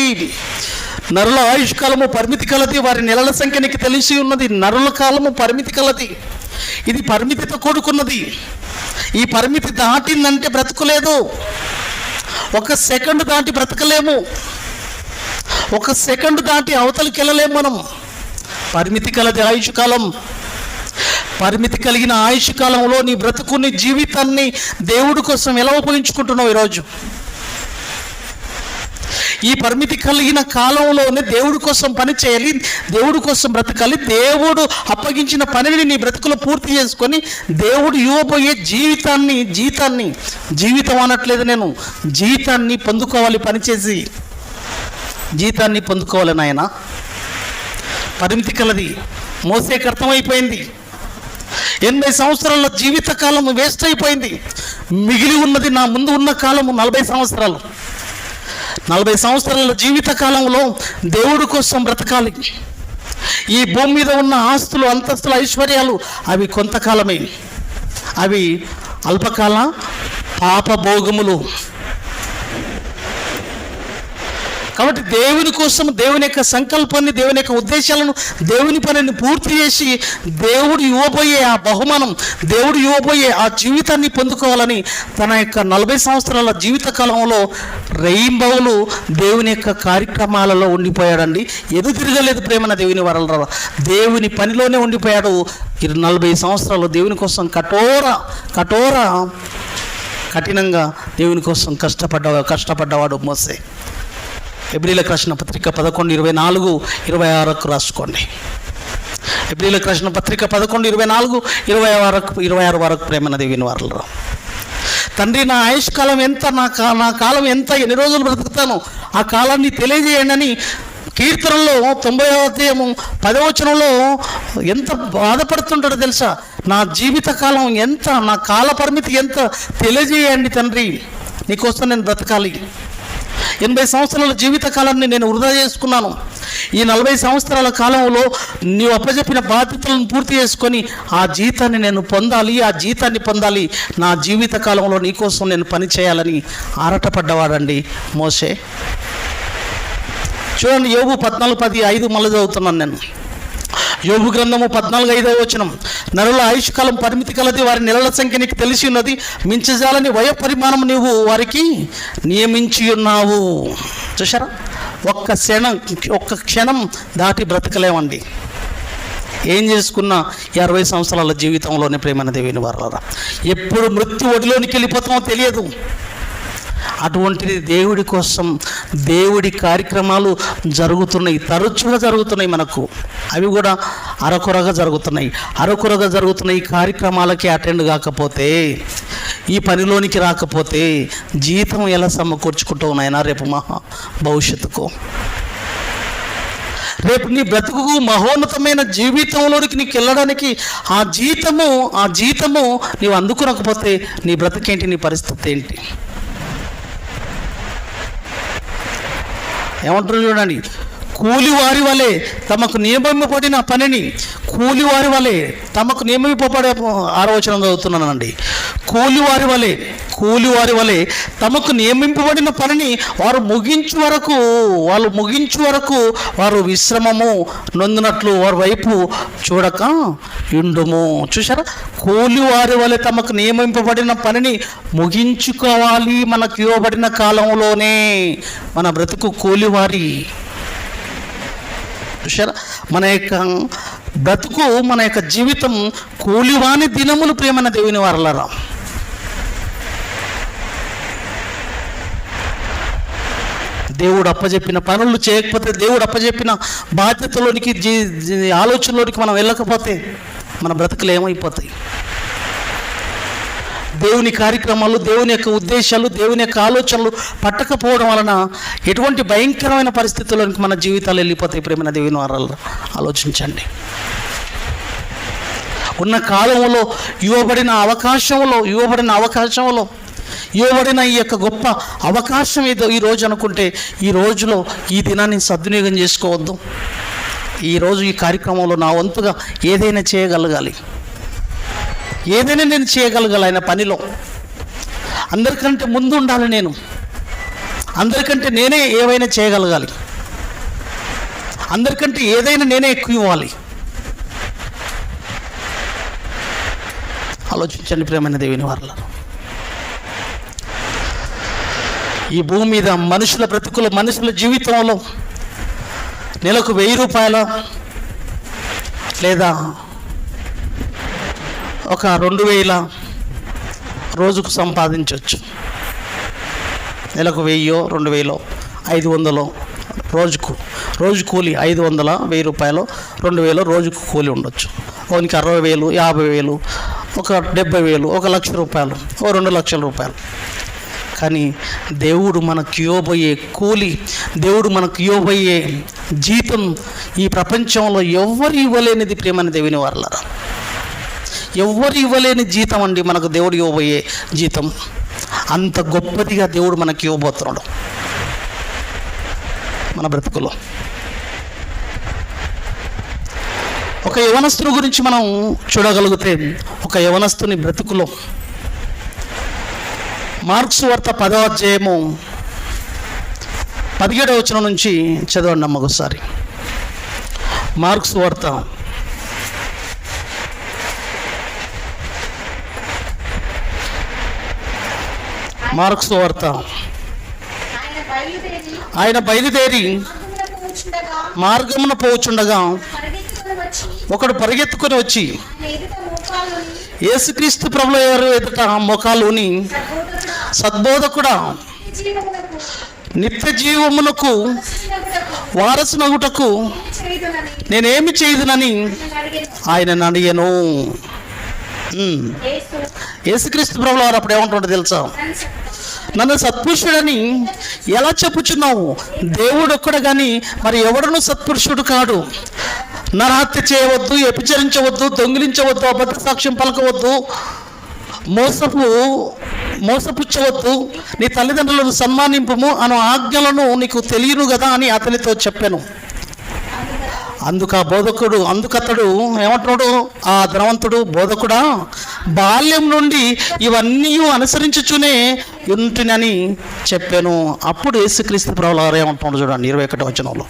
నరుల ఆయుష్కాలము పరిమితి కలది, వారి నెలల సంఖ్య నీకు తెలిసి ఉన్నది. నరుల కాలము పరిమితి కలది, ఇది పరిమితితో కూడుకున్నది. ఈ పరిమితి దాటిందంటే బ్రతకలేదు. 1 సెకండ్ దాటి బ్రతకలేము, 1 సెకండ్ దాటి అవతలికి వెళ్ళలేము మనం. పరిమితి కలది ఆయుష్కాలం. పరిమితి కలిగిన ఆయుష్కాలంలో నీ బ్రతుకుని, జీవితాన్ని దేవుడి కోసం ఎలా ఉపయోగించుకుంటున్నావు ఈరోజు? ఈ పరిమితి కలిగిన కాలంలోనే దేవుడి కోసం పని చేయాలి, దేవుడి కోసం బ్రతకాలి. దేవుడు అప్పగించిన పనిని నీ బ్రతుకులో పూర్తి చేసుకొని దేవుడు ఇవ్వబోయే జీవితం అనట్లేదు నేను, జీతాన్ని పొందుకోవాలి. పనిచేసి జీతాన్ని పొందుకోవాలి నాయన. పరిమితి కలది. మోసేకి అర్థమైపోయింది. 80 సంవత్సరాల జీవిత కాలం వేస్ట్ అయిపోయింది. మిగిలి ఉన్నది నా ముందు ఉన్న కాలము 40 సంవత్సరాలు. 40 సంవత్సరాల జీవిత కాలంలో దేవుడి కోసం బ్రతకాలి. ఈ భూమి మీద ఉన్న ఆస్తులు, అంతస్తులు, ఐశ్వర్యాలు అవి కొంతకాలమే, అవి అల్పకాల పాపభోగములు. కాబట్టి దేవుని కోసం, దేవుని యొక్క సంకల్పాన్ని, దేవుని యొక్క ఉద్దేశాలను, దేవుని పనిని పూర్తి చేసి దేవుడు ఇవ్వబోయే ఆ బహుమానం, దేవుడు ఇవ్వబోయే ఆ జీవితాన్ని పొందుకోవాలని తన యొక్క 40 సంవత్సరాల జీవిత కాలంలో రెయింబవులు దేవుని యొక్క కార్యక్రమాలలో ఉండిపోయాడండి. ఎదు తిరగలేదు ప్రేమన దేవుని వరల, దేవుని పనిలోనే ఉండిపోయాడు. 40 సంవత్సరాలు దేవుని కోసం కఠినంగా దేవుని కోసం కష్టపడ్డవాడు మోసే. హెబ్రీయులకు రాసిన పత్రిక 11:24-26 రాసుకోండి. హెబ్రీయులకు రాసిన పత్రిక 11:24-26 వరకు ప్రేమన దేవుని వారలు. తండ్రి, నా ఆయుష్కాలం ఎంత, నా కాలం ఎంత, ఎన్ని రోజులు బ్రతుకుతాను, ఆ కాలాన్ని తెలియజేయండి అని కీర్తనలో 90వ అధ్యాయము 10వ వచనంలో ఎంత బాధపడుతుంటాడో తెలుసా? నా జీవిత కాలం ఎంత, నా కాల పరిమితి ఎంత తెలియజేయండి తండ్రి, నీకోసం నేను బ్రతకాలి. 80 సంవత్సరాల జీవిత కాలాన్ని నేను వృధా చేసుకున్నాను. ఈ 40 సంవత్సరాల కాలంలో నీవు అప్పచెప్పిన బాధ్యతలను పూర్తి చేసుకొని ఆ జీతాన్ని నేను పొందాలి, ఆ జీతాన్ని పొందాలి. నా జీవిత కాలంలో నీకోసం నేను పని చేయాలని ఆరాటపడ్డవాడండి మోషే. చూడండి, యోబు 14:5 మళ్ళీ చదువుతున్నాను నేను. యోబు గ్రంథము 14:5 నరుల ఆయుష్కాలం పరిమితి కలది, వారి నెలల సంఖ్య నీకు తెలిసి ఉన్నది, మించజాలని వయ పరిమాణం నీవు వారికి నియమించి ఉన్నావు. చూసారా, ఒక్క క్షణం దాటి బ్రతకలేమండి. ఏం చేసుకున్నా 60 సంవత్సరాల జీవితంలోనే ప్రేమైన దేవుని వారలారా ఎప్పుడు మృత్యు ఒడిలోనికి వెళ్ళిపోతామో తెలియదు. అటువంటిది దేవుడి కోసం దేవుడి కార్యక్రమాలు జరుగుతున్నాయి, తరచుగా జరుగుతున్నాయి మనకు. అవి కూడా అరకొరగా జరుగుతున్నాయి. ఈ కార్యక్రమాలకి అటెండ్ కాకపోతే, ఈ పనిలోనికి రాకపోతే జీతం ఎలా సమకూర్చుకుంటూ ఉన్నాయినా రేపు భవిష్యత్తుకు, రేపు నీ బ్రతుకు మహోన్నతమైన జీవితంలోనికి నీకు వెళ్ళడానికి ఆ జీతము నీవు అందుకునకపోతే నీ బ్రతుకేంటి, నీ పరిస్థితి ఏంటి? ఏమంటారు చూడండి, కూలివారి వలె తమకు నియమింపబడిన పనిని, కూలివారి వలె తమకు నియమింపబడే 6వ వచనం చదువుతున్నానండి. కూలివారి వలె తమకు నియమింపబడిన పనిని వారు ముగించు వరకు వారు విశ్రమము నొందినట్లు వారి వైపు చూడక ఇండుము. చూసారా, కూలివారి వలె తమకు నియమింపబడిన పనిని ముగించుకోవాలి. మనకు ఇవ్వబడిన కాలంలోనే మన బ్రతుకు కూలివారి. చూసారా, మన యొక్క బ్రతుకు, మన యొక్క జీవితం కూలివాని దినములు ప్రేమైన దేవుని వారలారా. దేవుడు అప్పచెప్పిన పనులు చేయకపోతే, దేవుడు అప్పచెప్పిన బాధ్యతలోనికి ఆలోచనలోనికి మనం వెళ్ళకపోతే మన బ్రతుకులు ఏమైపోతాయి? దేవుని కార్యక్రమాలు, దేవుని యొక్క ఉద్దేశాలు, దేవుని యొక్క ఆలోచనలు పట్టకపోవడం వలన ఎటువంటి భయంకరమైన పరిస్థితుల్లోనికి మన జీవితాలు వెళ్ళిపోతాయి ప్రేమైన దేవుని వారలారా. ఆలోచించండి. ఉన్న కాలంలో ఇవ్వబడిన ఈ యొక్క గొప్ప అవకాశం ఏదో ఈరోజు అనుకుంటే, ఈ రోజులో ఈ దినాన్ని సద్వినియోగం చేసుకోవద్దు. ఈరోజు ఈ కార్యక్రమంలో నా వంతుగా ఏదైనా చేయగలగాలి, నేను చేయగలగాలి. ఆయన పనిలో అందరికంటే ముందు ఉండాలి. అందరికంటే నేనే ఏవైనా చేయగలగాలి. అందరికంటే ఏదైనా నేనే ఎక్కువ ఇవ్వాలి. ఆలోచించండి ప్రేమైన దేవుని వారలారా. ఈ భూమి మీద మనుషుల జీవితంలో నెలకు 1000 రూపాయల లేదా ఒక 2000 రోజుకు సంపాదించవచ్చు. నెలకు 1000, 2000, 500 రోజు కూలి 500, 1000 రూపాయలు, 2000 రోజుకు కూలి ఉండొచ్చు. ఒకనికి 60,000, 50,000, ఒక 70,000, 1 లక్ష రూపాయలు, 2 లక్షల రూపాయలు. కానీ దేవుడు మనకు ఇవ్వబోయే కూలి, దేవుడు మనకు ఇవ్వబోయే జీతం ఈ ప్రపంచంలో ఎవ్వరు ఇవ్వలేనిది ప్రేమైన దేవుని వారలారా. ఎవ్వరు ఇవ్వలేని జీతం అండి మనకు దేవుడు ఇవ్వబోయే జీతం. అంత గొప్పదిగా దేవుడు మనకి ఇవ్వబోతున్నాడు మన బ్రతుకులో. ఒక యవనస్తుని గురించి మనం చూడగలిగితే, ఒక యవనస్తుని బ్రతుకులో మార్క్స్ వార్త 10వ అధ్యాయము 17వ వచనం నుంచి చదవండి అమ్మ ఒకసారి. మార్క్స్ వార్త 10 ఆయన బయలుదేరి మార్గమున పోచుండగా ఒకడు పరిగెత్తుకొని వచ్చి యేసుక్రీస్తు ప్రభుల వారి ఎదుట మోకాలుని, సద్బోధకుడా, నిత్య జీవమునకు వారసునగుటకు నేనేమి చేయదునని ఆయనను అడిగాను. యేసుక్రీస్తు ప్రభుల వారు అప్పుడు ఏమంటాడో తెలుసా? నన్ను సత్పురుషుడని ఎలా చెప్పుచున్నావు? దేవుడు ఒక్కడు కానీ మరి ఎవడను సత్పురుషుడు కాడు. నరహత్య చేయవద్దు, వ్యభిచరించవద్దు, దొంగిలించవద్దు, అబద్ధ సాక్ష్యం పలకవద్దు, మోసపుచ్చవద్దు, నీ తల్లిదండ్రులను సన్మానింపము అను ఆజ్ఞలను నీకు తెలియను కదా అని అతనితో చెప్పాను. అందుకతడు ఏమంటున్నాడు? ఆ ధనవంతుడు, బోధకుడా, బాల్యం నుండి ఇవన్నీ అనుసరించుచునే ఉంటునని చెప్పాను. అప్పుడు యేసుక్రీస్తు ప్రభువు వారు ఏమంటున్నాడు చూడండి 21వ వచనంలో,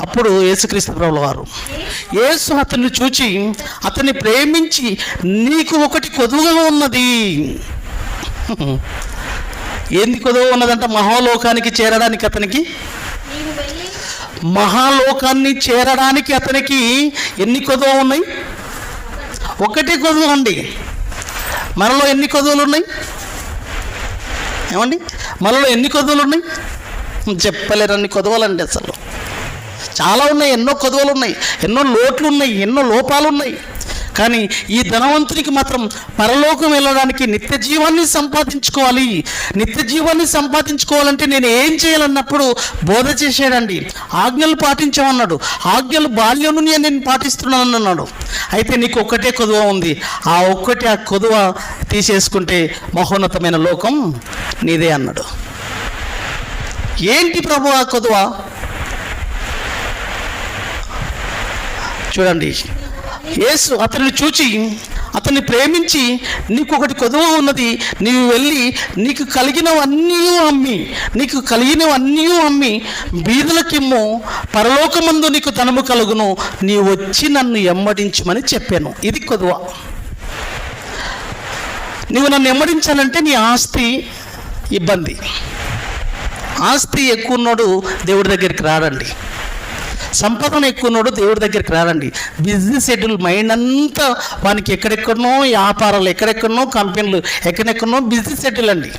అప్పుడు యేసుక్రీస్తు ప్రభుల వారు, యేసు అతన్ని చూచి అతన్ని ప్రేమించి, నీకు ఒకటి కొదువుగా ఉన్నది. ఏంది కొదువు ఉన్నదంట? మహాలోకానికి చేరడానికి అతనికి ఎన్ని కొదువు ఉన్నాయి? ఒకటే కొదువు అండి. మనలో ఎన్ని కొదువులు ఉన్నాయి? ఏమండి, మనలో ఎన్ని కొదువులు ఉన్నాయి? చెప్పలేరు అన్ని కొదువులండి. అసలు చాలా ఉన్నాయి, ఎన్నో కొదువులు ఉన్నాయి, ఎన్నో లోట్లు ఉన్నాయి, ఎన్నో లోపాలు ఉన్నాయి. కానీ ఈ ధనవంతునికి మాత్రం పరలోకం వెళ్ళడానికి నిత్య జీవాన్ని సంపాదించుకోవాలి. నిత్య జీవాన్ని సంపాదించుకోవాలంటే నేను ఏం చేయాలన్నప్పుడు బోధ చేశాడండి. ఆజ్ఞలు పాటించమన్నాడు. ఆజ్ఞలు బాల్యం నుండి నేను పాటిస్తున్నాను అన్నాడు. అయితే నీకు ఒక్కటే కొదువ ఉంది, ఆ కొదువ తీసేసుకుంటే మహోన్నతమైన లోకం నీదే అన్నాడు. ఏంటి ప్రభు ఆ కొదువ? చూడండి, యేసు అతన్ని చూచి అతన్ని ప్రేమించి, నీకు ఒకటి కొదువ ఉన్నది, నీవు వెళ్ళి నీకు కలిగినవన్నీ అమ్మి బీదలకిమ్ము, పరలోకమందు నీకు ధనము కలుగును, నీ వచ్చి నన్ను ఎమ్మడించమని చెప్పాను. ఇది కొదువ. నువ్వు నన్ను ఎమ్మడించాలంటే నీ ఆస్తి ఇబ్బంది. ఆస్తి ఎక్కువ ఉన్నాడు దేవుడి దగ్గరికి రాడండి. సంపాదన ఎక్కువ ఉన్నాడు దేవుడి దగ్గరికి రాడండి. బిజినెస్ షెడ్యూల్ మైండ్ అంతా వానికి ఎక్కడెక్కడనో వ్యాపారాలు, ఎక్కడెక్కడనో కంపెనీలు, ఎక్కడెక్కడనో బిజినెస్ షెడ్యూల్ అండి.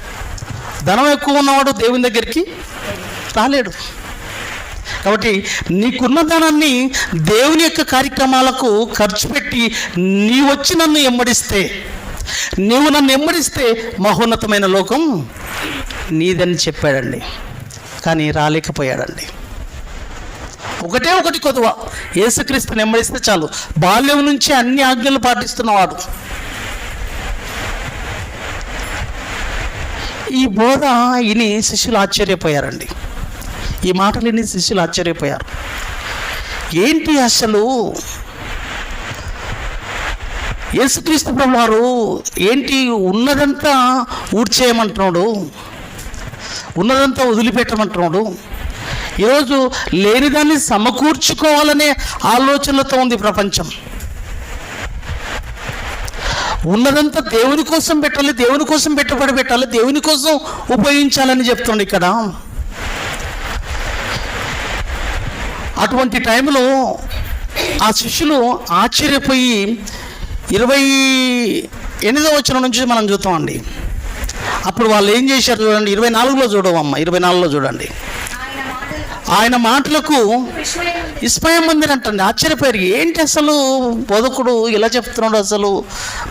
ధనం ఎక్కువ ఉన్నవాడు దేవుని దగ్గరికి రాలేడు. కాబట్టి నీకున్న ధనాన్ని దేవుని యొక్క కార్యక్రమాలకు ఖర్చు పెట్టి నీవు వచ్చి నన్ను ఎమ్మడిస్తే మహోన్నతమైన లోకం నీదని చెప్పాడండి. కానీ రాలేకపోయాడండి. ఒకటి కొదువ, యేసుక్రీస్తుని వెంబడిస్తే చాలు. బాల్యం నుంచి అన్ని ఆజ్ఞలు పాటిస్తున్నవాడు. ఈ బోధ విని శిష్యులు ఆశ్చర్యపోయారండి. ఈ మాటలు విని శిష్యులు ఆశ్చర్యపోయారు. ఏంటి అసలు యేసుక్రీస్తు ప్రభువారు ఏంటి ఉన్నదంతా ఊడ్చేయమంటున్నాడు, ఉన్నదంతా వదిలిపెట్టమంటున్నాడు. ఈరోజు లేనిదాన్ని సమకూర్చుకోవాలనే ఆలోచనలతో ఉంది ప్రపంచం. ఉన్నదంతా దేవుని కోసం పెట్టాలి, దేవుని కోసం పెట్టుబడి పెట్టాలి, దేవుని కోసం ఉపయోగించాలని చెప్తుంది ఇక్కడ. అటువంటి టైంలో ఆ శిష్యులు ఆశ్చర్యపోయి 28వ వచనం నుంచి మనం చూద్దామండి. అప్పుడు వాళ్ళు ఏం చేశారు చూడండి. 24లో చూడవమ్మ, 24లో చూడండి. ఆయన మాటలకు విస్మయం అంటండి. ఆశ్చర్యపోయారు. ఏంటి అసలు బోధకుడు ఇలా చెప్తున్నాడు? అసలు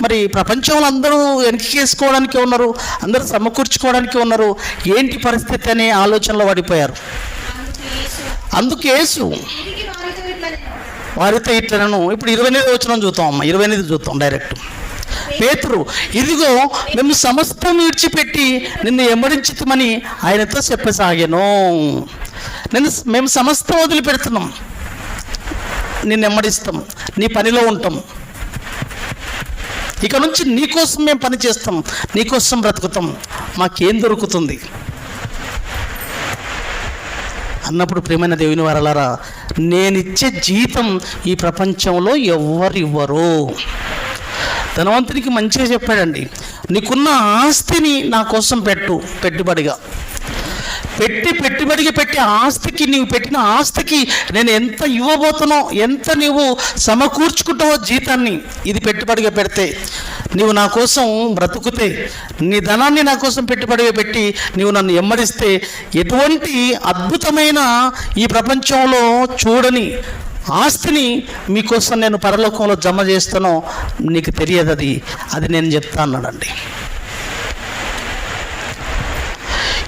మరి ప్రపంచంలో అందరూ వెనక్కేసుకోవడానికి ఉన్నారు, అందరూ సమకూర్చుకోవడానికి ఉన్నారు, ఏంటి పరిస్థితి అనే ఆలోచనలో పడిపోయారు. అందుకు యేసు వారితో ఇట్లను, ఇప్పుడు 28 వచనం చూద్దాం అమ్మ, 28 చూద్దాం డైరెక్ట్. పేతురు, ఇదిగో మేము సమస్తం విడిచిపెట్టి నిన్ను ఎమ్మడించుతామని ఆయనతో చెప్పసాగాను. మేము సమస్తం వదిలిపెడుతున్నాం, నిన్ను ఎమ్మడిస్తాం, నీ పనిలో ఉంటాం, ఇక నుంచి నీకోసం మేము పని చేస్తాం, నీకోసం బ్రతుకుతాం, మాకేం దొరుకుతుంది అన్నప్పుడు ప్రియమైన దేవుని వారలారా, నేనిచ్చే జీతం ఈ ప్రపంచంలో ఎవ్వరివ్వరు. ధనవంతునికి మంచిగా చెప్పాడండి, నీకున్న ఆస్తిని నా కోసం పెట్టుబడిగా పెట్టి ఆస్తికి, నీవు పెట్టిన ఆస్తికి నేను ఎంత ఇవ్వబోతునో, ఎంత నీవు సమకూర్చుకుంటావో జీతాన్ని, ఇది పెట్టుబడిగా పెడితే, నీవు నా కోసం బ్రతుకుతే, నీ ధనాన్ని నా కోసం పెట్టుబడిగా పెట్టి నీవు నన్ను ఎమ్మడిస్తే, ఎటువంటి అద్భుతమైన ఈ ప్రపంచంలో చూడని ఆస్తిని మీకోసం నేను పరలోకంలో జమ చేస్తానో నీకు తెలియదు. అది నేను చెప్తా అన్నాడండి.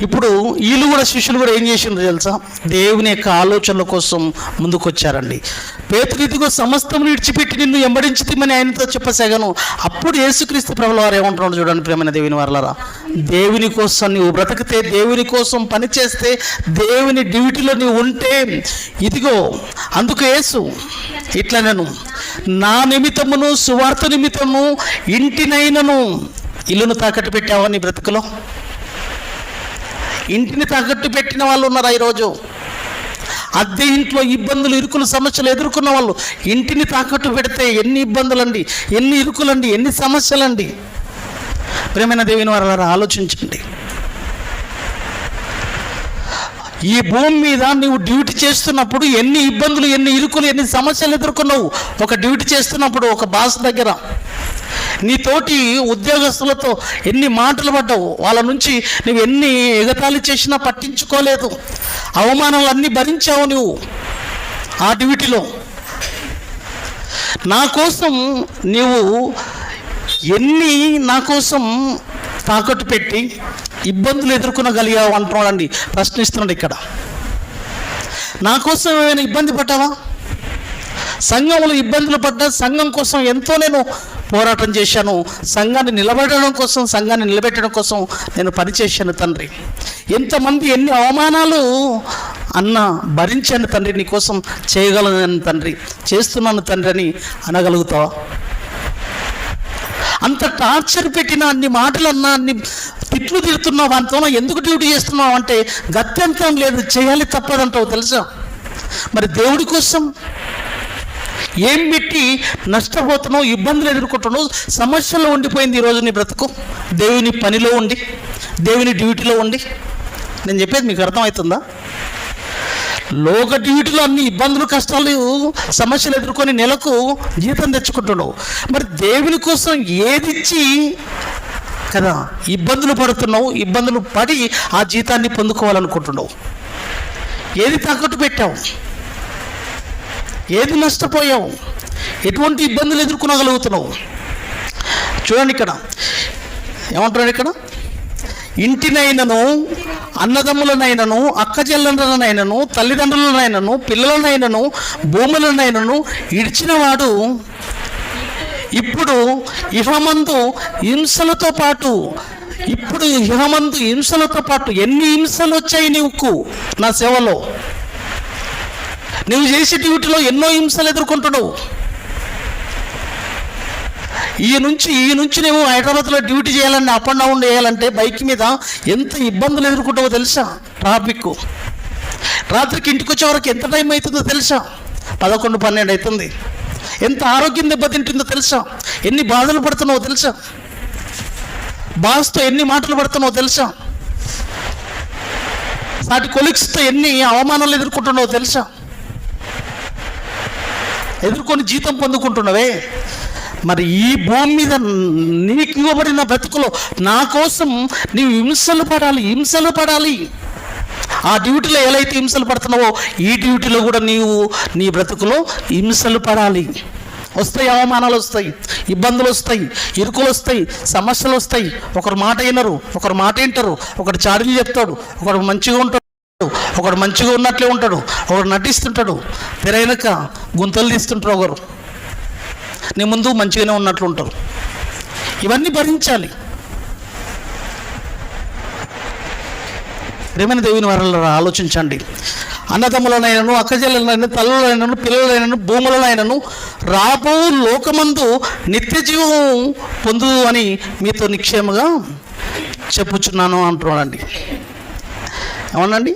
ఇప్పుడు వీళ్ళు కూడా, శిష్యులు కూడా ఏం చేసిండ్రు తెలుసా? దేవుని యొక్క ఆలోచనల కోసం ముందుకు వచ్చారండి. పేతురు, ఇదిగో సమస్తం విడిచిపెట్టి నిన్ను వెంబడించుతామని ఆయనతో చెప్పసాగాను. అప్పుడు యేసుక్రీస్తు ప్రభుల వారు ఏమంటున్నాడు చూడండి ప్రియమైన దేవుని వారలారా, దేవుని కోసం నీవు బ్రతికితే, దేవుని కోసం పని చేస్తే, దేవుని డ్యూటీలో నీవు ఉంటే, ఇదిగో అందుకు యేసు ఇట్లా, నేను నా నిమిత్తమును సువార్త నిమిత్తము ఇంటినైనను, ఇల్లును తాకట్టు పెట్టావా నీ బ్రతుకులో? ఇంటిని తాకట్టు పెట్టిన వాళ్ళు ఉన్నారా ఈరోజు? అద్దె ఇంట్లో ఇబ్బందులు, ఇరుకులు, సమస్యలు ఎదుర్కొన్న వాళ్ళు ఇంటిని తాకట్టు పెడితే ఎన్ని ఇబ్బందులండి, ఎన్ని ఇరుకులండి, ఎన్ని సమస్యలండి. ప్రియమైన దేవుని వారలారా, ఆలోచించండి. ఈ భూమి మీద నువ్వు డ్యూటీ చేస్తున్నప్పుడు ఎన్ని ఇబ్బందులు, ఎన్ని ఇరుకులు, ఎన్ని సమస్యలు ఎదుర్కొన్నావు. ఒక డ్యూటీ చేస్తున్నప్పుడు ఒక బాస్ దగ్గర నీ తోటి ఉద్యోగస్తులతో ఎన్ని మాటలు పడ్డావు. వాళ్ళ నుంచి నువ్వు ఎన్ని ఎగతాళి చేసినా పట్టించుకోలేదు. అవమానాలు అన్నీ భరించావు నువ్వు ఆ డ్యూటీలో. నా కోసం నీవు ఎన్ని నా కోసం తాకట్టు పెట్టి ఇబ్బందులు ఎదుర్కొనగలిగావు అంటున్నాడండి, ప్రశ్నిస్తున్నాడు ఇక్కడ. నా కోసం ఏమైనా ఇబ్బంది పడ్డావా? సంఘంలో ఇబ్బందులు పడ్డా, సంఘం కోసం ఎంతో నేను పోరాటం చేశాను. సంఘాన్ని నిలబెట్టడం కోసం, సంఘాన్ని నిలబెట్టడం కోసం నేను పనిచేశాను తండ్రి. ఎంతమంది ఎన్ని అవమానాలు అన్న భరించాను తండ్రి, నీ కోసం చేయగలను తండ్రి, చేస్తున్నాను తండ్రి అని అనగలుగుతావా? అంత టార్చర్ పెట్టిన, అన్ని మాటలు అన్నా, అన్ని తిట్లు తిడుతున్నావు, అంతా ఎందుకు డ్యూటీ చేస్తున్నావు అంటే గత్యంతరం లేదు, చేయాలి తప్పదంటావు తెలుసా? మరి దేవుడి కోసం ఏం పెట్టి నష్టపోతున్నావు, ఇబ్బందులు ఎదుర్కొంటున్నావు, సమస్యల్లో ఉండిపోయింది ఈరోజు నీ బ్రతుకు. దేవుని పనిలో ఉండి, దేవుని డ్యూటీలో ఉండి. నేను చెప్పేది మీకు అర్థమవుతుందా? లోక డ్యూటీలో అన్ని ఇబ్బందులు, కష్టాలు, సమస్యలు ఎదుర్కొని నెలకు జీతం తెచ్చుకుంటున్నావు. మరి దేవుని కోసం ఏదిచ్చి కదా ఇబ్బందులు పడుతున్నావు, ఇబ్బందులు పడి ఆ జీతాన్ని పొందుకోవాలనుకుంటున్నావు. ఏది తాకట్టు పెట్టావు, ఏది నష్టపోయావు, ఎటువంటి ఇబ్బందులు ఎదుర్కొనగలుగుతున్నావు? చూడండి ఇక్కడ ఏమంటున్నాడు ఇక్కడ, ఇంటినైనను, అన్నదమ్ములనైనను, అక్కచెల్లెళ్ళనైనను, తల్లిదండ్రులనైనను, పిల్లలనైనను, భూములనైనను ఇడిచినవాడు ఇప్పుడు ఇహమందు హింసలతో పాటు, ఇప్పుడు ఇహమందు హింసలతో పాటు ఎన్ని హింసలు వచ్చాయి నీకు నా సేవలో, నువ్వు చేసే డ్యూటీలో ఎన్నో హింసలు ఎదుర్కొంటున్నావు. ఈ నుంచి నువ్వు హైదరాబాద్లో డ్యూటీ చేయాలని, అప్ అండ్ డౌన్ చేయాలంటే బైక్ మీద ఎంత ఇబ్బందులు ఎదుర్కొంటావో తెలుసా? ట్రాఫిక్, రాత్రికి ఇంటికి వచ్చే వరకు ఎంత టైం అవుతుందో తెలుసా? 11-12 అవుతుంది. ఎంత ఆరోగ్యం దెబ్బతింటుందో తెలుసా? ఎన్ని బాధలు పడుతున్నావో తెలుసా? బాస్తో ఎన్ని మాటలు పడుతున్నావో తెలుసా? సాటి కొలీగ్స్తో ఎన్ని అవమానాలు ఎదుర్కొంటున్నావో తెలుసా? ఎదుర్కొని జీతం పొందుకుంటున్నావే. మరి ఈ భూమి మీద నీకు ఇవ్వబడిన బ్రతుకులో నా కోసం నీవు హింసలు పడాలి. ఆ డ్యూటీలో ఎలా అయితే హింసలు పడుతున్నావో ఈ డ్యూటీలో కూడా నీవు నీ బ్రతుకులో హింసలు పడాలి. వస్తాయి, అవమానాలు వస్తాయి, ఇబ్బందులు వస్తాయి, ఇరుకులు వస్తాయి, సమస్యలు వస్తాయి. ఒకరు మాట వినరు, ఒకరు మాట వింటారు, ఒకడు చాడీలు చెప్తాడు, ఒకడు మంచిగా ఉంటాడు, ఒకడు మంచిగా ఉన్నట్లే ఉంటాడు, ఒకడు నటిస్తుంటాడు, తెరైనక గుంతలు తీస్తుంటారు, ఒకరు నీ ముందు మంచిగానే ఉన్నట్లు ఉంటారు. ఇవన్నీ భరించాలి. ప్రియమైన దేవుని వారలారా, ఆలోచించండి. అన్నదమ్ములనైనను, అక్కచెల్లెలనైనను, తల్లులైనను, పిల్లలైనను, భూములనైనను రాబో లోకమందు నిత్య జీవం పొందు అని మీతో నిశ్చయముగా చెప్పుచున్నాను అంటున్నాడండి. ఏమనండి,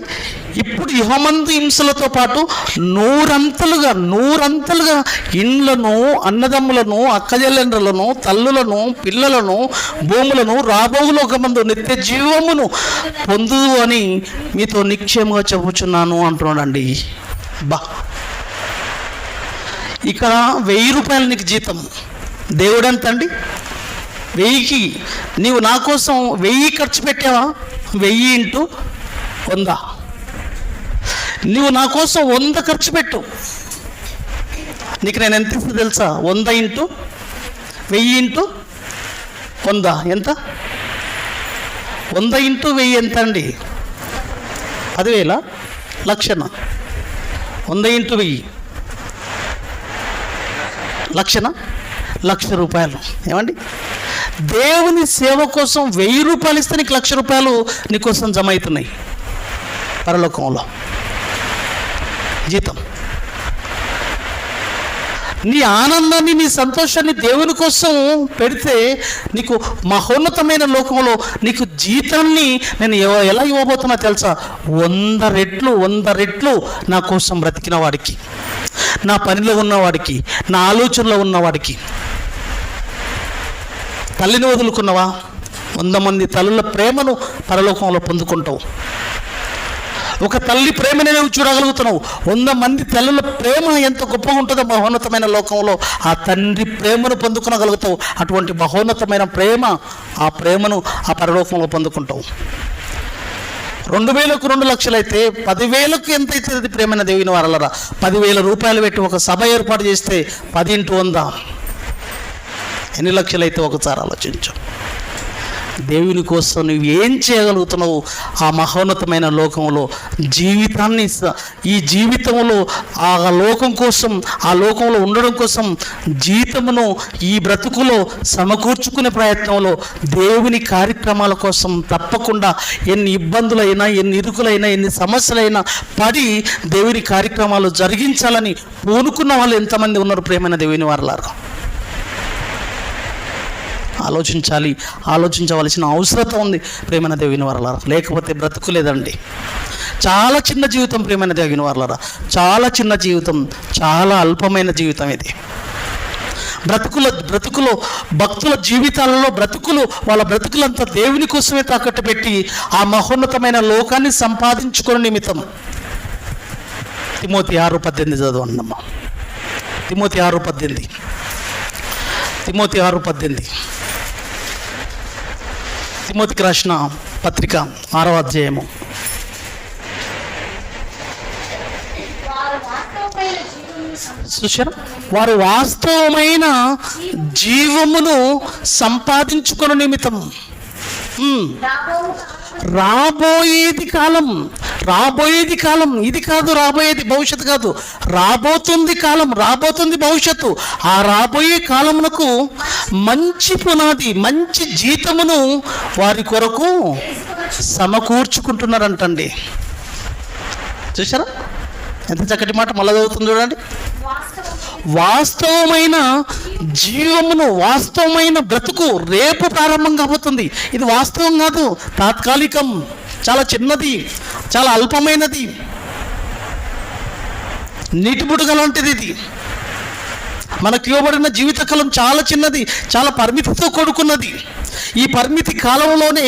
ఇప్పుడు ఇహమందు హింసలతో పాటు నూరంతలుగా ఇండ్లను, అన్నదమ్ములను, అక్కజెల్లెండ్రలను, తల్లులను, పిల్లలను, భూములను రాబో లోకమందు నిత్య జీవమును పొందు అని మీతో నిశ్చయముగా చెప్పుచున్నాను అంటున్నాడండి. ఇక్కడ 1000 రూపాయలు నీకు జీతం. దేవుడు ఎంత అండి? 1000కి నీవు నా కోసం 1000 ఖర్చు పెట్టావా? 1000 × 100. నువ్వు నా కోసం 100 ఖర్చు పెట్టు. నీకు నేను ఎంత ఇస్తా తెలుసా? 100 × 1000 × 100 ఎంత? 100 × 1000 ఎంత అండి? 10,000? లక్షనా? 100 × 1000 లక్షనా? 1,00,000 రూపాయలు. ఏమండి, దేవుని సేవ కోసం 1000 రూపాయలు ఇస్తే నీకు 1,00,000 రూపాయలు నీకోసం జమ అవుతున్నాయి పరలోకంలో జీతం. నీ ఆనందాన్ని, నీ సంతోషాన్ని దేవుని కోసం పెడితే నీకు మహోన్నతమైన లోకంలో నీకు జీతాన్ని నేను ఎలా ఇవ్వబోతున్నా తెలుసా? 100 రెట్లు నా కోసం బ్రతికిన వాడికి, నా పనిలో ఉన్నవాడికి, నా ఆలోచనలో ఉన్నవాడికి. తల్లిని వదులుకున్నావా? 100 మంది తల్లుల ప్రేమను పరలోకంలో పొందుకుంటావు. ఒక తల్లి ప్రేమనే నువ్వు చూడగలుగుతున్నావు. 100 మంది తల్లుల ప్రేమ ఎంత గొప్పగా ఉంటుందో మహోన్నతమైన లోకంలో ఆ తండ్రి ప్రేమను పొందుకునగలుగుతావు. అటువంటి మహోన్నతమైన ప్రేమ, ఆ ప్రేమను ఆ పరలోకంలో పొందుకుంటావు. 2000కు 2 లక్షలు అయితే 10,000కు ఎంత అవుతుంది ప్రేమైన దేవుని వారలరా? 10,000 రూపాయలు పెట్టి ఒక సభ ఏర్పాటు చేస్తే 10 × 100 ఎన్ని లక్షలు అయితే ఒకసారి ఆలోచించు. దేవుని కోసం నువ్వు ఏం చేయగలుగుతున్నావు? ఆ మహోన్నతమైన లోకంలో జీవితాన్ని, ఈ జీవితంలో ఆ లోకం కోసం, ఆ లోకంలో ఉండడం కోసం జీతమును ఈ బ్రతుకులో సమకూర్చుకునే ప్రయత్నంలో దేవుని కార్యక్రమాల కోసం తప్పకుండా ఎన్ని ఇబ్బందులైనా, ఎన్ని ఇరుకులైనా, ఎన్ని సమస్యలైనా పడి దేవుని కార్యక్రమాలు జరిగించాలని పూనుకున్న వాళ్ళు ఎంతమంది ఉన్నారు ప్రేమైన దేవుని వారలారా? ఆలోచించవలసిన అవసరం ఉంది ప్రేమైన దేవుని వారలారా. లేకపోతే బ్రతుకులేదండి. చాలా చిన్న జీవితం ప్రేమైన దేవుని వారలారా, చాలా చిన్న జీవితం, చాలా అల్పమైన జీవితం ఇది. బ్రతుకులో భక్తుల జీవితాలలో వాళ్ళ బ్రతుకులంతా దేవుని కోసమే తాకట్టు పెట్టి ఆ మహోన్నతమైన లోకాన్ని సంపాదించుకునే నిమిత్తం. తిమోతి 6:18 చదవన్నమ్మా. తిమోతి 6:18 తిమోతికి రాసిన పత్రిక 6వ అధ్యాయము. చూశారా? వారు వాస్తవమైన జీవమును సంపాదించుకునే నిమిత్తం రాబోయేది కాలం ఇది కాదు, రాబోయేది భవిష్యత్తు కాదు, రాబోతుంది కాలం, రాబోతుంది భవిష్యత్తు. ఆ రాబోయే కాలమునకు మంచి పునాది, మంచి జీతమును వారి కొరకు సమకూర్చుకుంటున్నారంటండి. చూసారా ఎంత చక్కటి మాట? మళ్ళా చదువుతుంది చూడండి. వాస్తవమైన జీవమును, వాస్తవమైన బ్రతుకు రేపు ప్రారంభం కాబోతుంది. ఇది వాస్తవం కాదు, తాత్కాలికం, చాలా చిన్నది, చాలా అల్పమైనది, నీటి బుడగ లాంటిది. ఇది మనకు ఇవ్వబడిన జీవితకాలం చాలా చిన్నది, చాలా పరిమితితో కూడుకున్నది. ఈ పరిమితి కాలంలోనే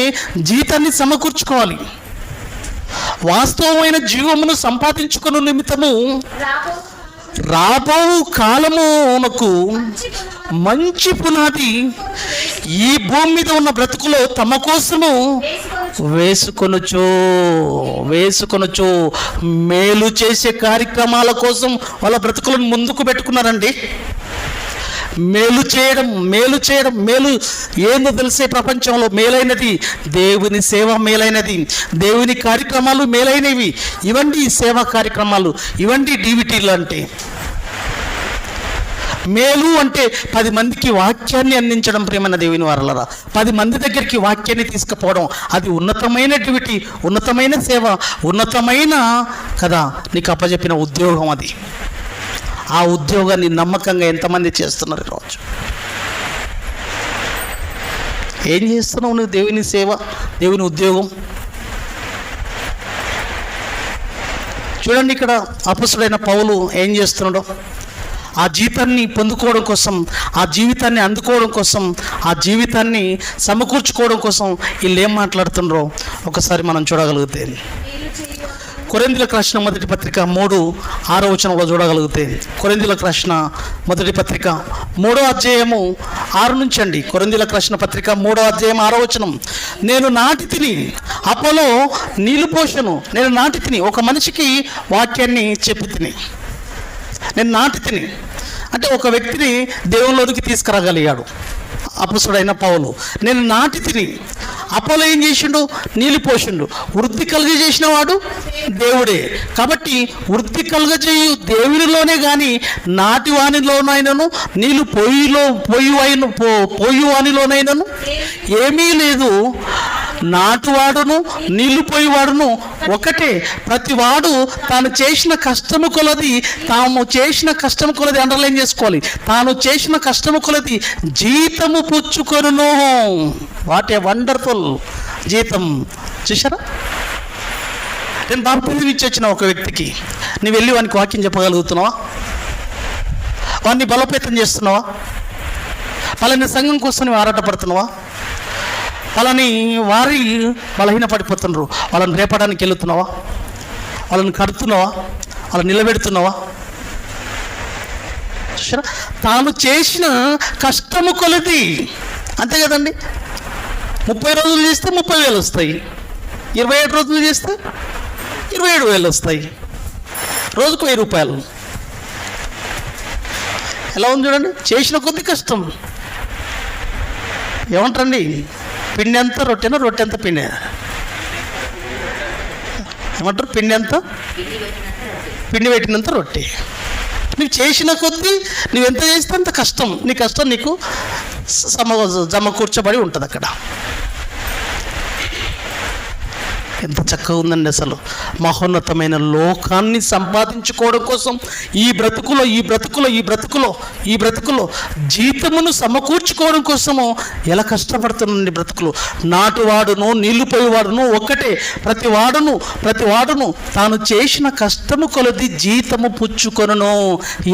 జీతాన్ని సమకూర్చుకోవాలి. వాస్తవమైన జీవమును సంపాదించుకునే నిమిత్తము రాబో కాలమునకు మంచి పునాది ఈ భూమి మీద ఉన్న బ్రతుకులో తమ కోసము వేసుకొనొచ్చు మేలు చేసే కార్యక్రమాల కోసం వాళ్ళ బ్రతుకులను ముందుకు పెట్టుకున్నారండి. మేలు చేయడం ఏందో తెలిసే ప్రపంచంలో మేలైనది దేవుని సేవ, మేలైనది దేవుని కార్యక్రమాలు, మేలైనవి ఇవండి సేవా కార్యక్రమాలు, ఇవండి డివిటీలు. అంటే మేలు అంటే 10 మందికి వాక్యాన్ని అందించడం ప్రేమైన దేవుని వారలారా. 10 మంది దగ్గరికి వాక్యాన్ని తీసుకుపోవడం, అది ఉన్నతమైన డ్యూటీ, ఉన్నతమైన సేవ, ఉన్నతమైన కదా నీకు అప్పచెప్పిన ఉద్యోగం. అది ఆ ఉద్యోగాన్ని నమ్మకంగా ఎంతమంది చేస్తున్నారు ఈరోజు? ఏం చేస్తున్నావు నువ్వు? దేవుని సేవ, దేవుని ఉద్యోగం. చూడండి ఇక్కడ అపొస్తలుడైన పౌలు ఏం చేస్తున్నాడో. ఆ జీతాన్ని పొందుకోవడం కోసం, ఆ జీవితాన్ని అందుకోవడం కోసం, ఆ జీవితాన్ని సమకూర్చుకోవడం కోసం వీళ్ళు ఏం మాట్లాడుతున్నారో ఒకసారి మనం చూడగలిగితే, కొరింథీయులకు రాసిన మొదటి పత్రిక 3:6 వచనంలో చూడగలిగితే, కొరింథీయులకు రాసిన మొదటి పత్రిక 3వ అధ్యాయము 6 నుంచి అండి. కొరింథీయులకు రాసిన పత్రిక 3వ అధ్యాయం 6వ వచనం. నేను నాటి తిని, అపోలో నీళ్లు పోషను. నేను నాటి తిని, ఒక మనిషికి వాక్యాన్ని చెప్పి తిని. నేను నాటి తిని అంటే ఒక వ్యక్తిని దేవునిలోనికి తీసుకురాగలిగాడు అపొస్తలుడైన పౌలు. నేను నాటి తిని, అపోలో ఏం చేసిండు? నీళ్ళు పోసిండు. వృద్ధి కలుగజేసిన వాడు దేవుడే. కాబట్టి వృద్ధి కలుగజేయు దేవునిలోనే కానీ నాటి వానిలోనైనను, నీళ్ళు పోయి వానిలోనైనను ఏమీ లేదు. నాటువాడును నీళ్లుపోయేవాడును ఒకటే, ప్రతివాడు తాను చేసిన కష్టము కొలది అండర్లైన్ చేసుకోవాలి, తాను చేసిన కష్టము కొలది జీతము పుచ్చుకొనును. వాట్ ఏ వండర్ఫుల్ జీతం! చూసారా? నేను బాప్తిజం ఇచ్చి వచ్చిన ఒక వ్యక్తికి నువ్వు వెళ్ళి వానికి వాక్యం చెప్పగలుగుతున్నావా? వాడిని బలోపేతం చేస్తున్నావా? వాళ్ళని సంఘం కోసం నువ్వు ఆరాటపడుతున్నావా? వాళ్ళని వారి బలహీనపడిపోతున్నారు, వాళ్ళని రేపడానికి వెళుతున్నావా? వాళ్ళని కడుతున్నావా? వాళ్ళని నిలబెడుతున్నావా? చూసారా? తాను చేసిన కష్టము కొలది, అంతే కదండి. 30 రోజులు చేస్తే 30,000 వస్తాయి, 27 రోజులు చేస్తే 27,000 వస్తాయి, రోజుకు 1000 రూపాయలు. ఎలా ఉంది చూడండి, చేసిన కొద్ది కష్టం. ఏమంటారండి, పిండి ఎంత రొట్టెనా, రొట్టె ఎంత పిండి? ఏమంటారు? పిండి ఎంత, పిండి పెట్టినంత రొట్టె. నువ్వు చేసిన కొద్దీ నువ్వెంత చేస్తే అంత కష్టం, నీ కష్టం నీకు జమ కూర్చోబడి ఉంటుంది అక్కడ. ఎంత చక్కగా ఉందండి అసలు. మహోన్నతమైన లోకాన్ని సంపాదించుకోవడం కోసం ఈ బ్రతుకులో జీతమును సమకూర్చుకోవడం కోసము ఎలా కష్టపడుతుందండి బ్రతుకులు. నాటువాడును నీళ్లుపోయేవాడును ఒక్కటే, ప్రతివాడును తాను చేసిన కష్టము కొలది జీతము పుచ్చుకొనును.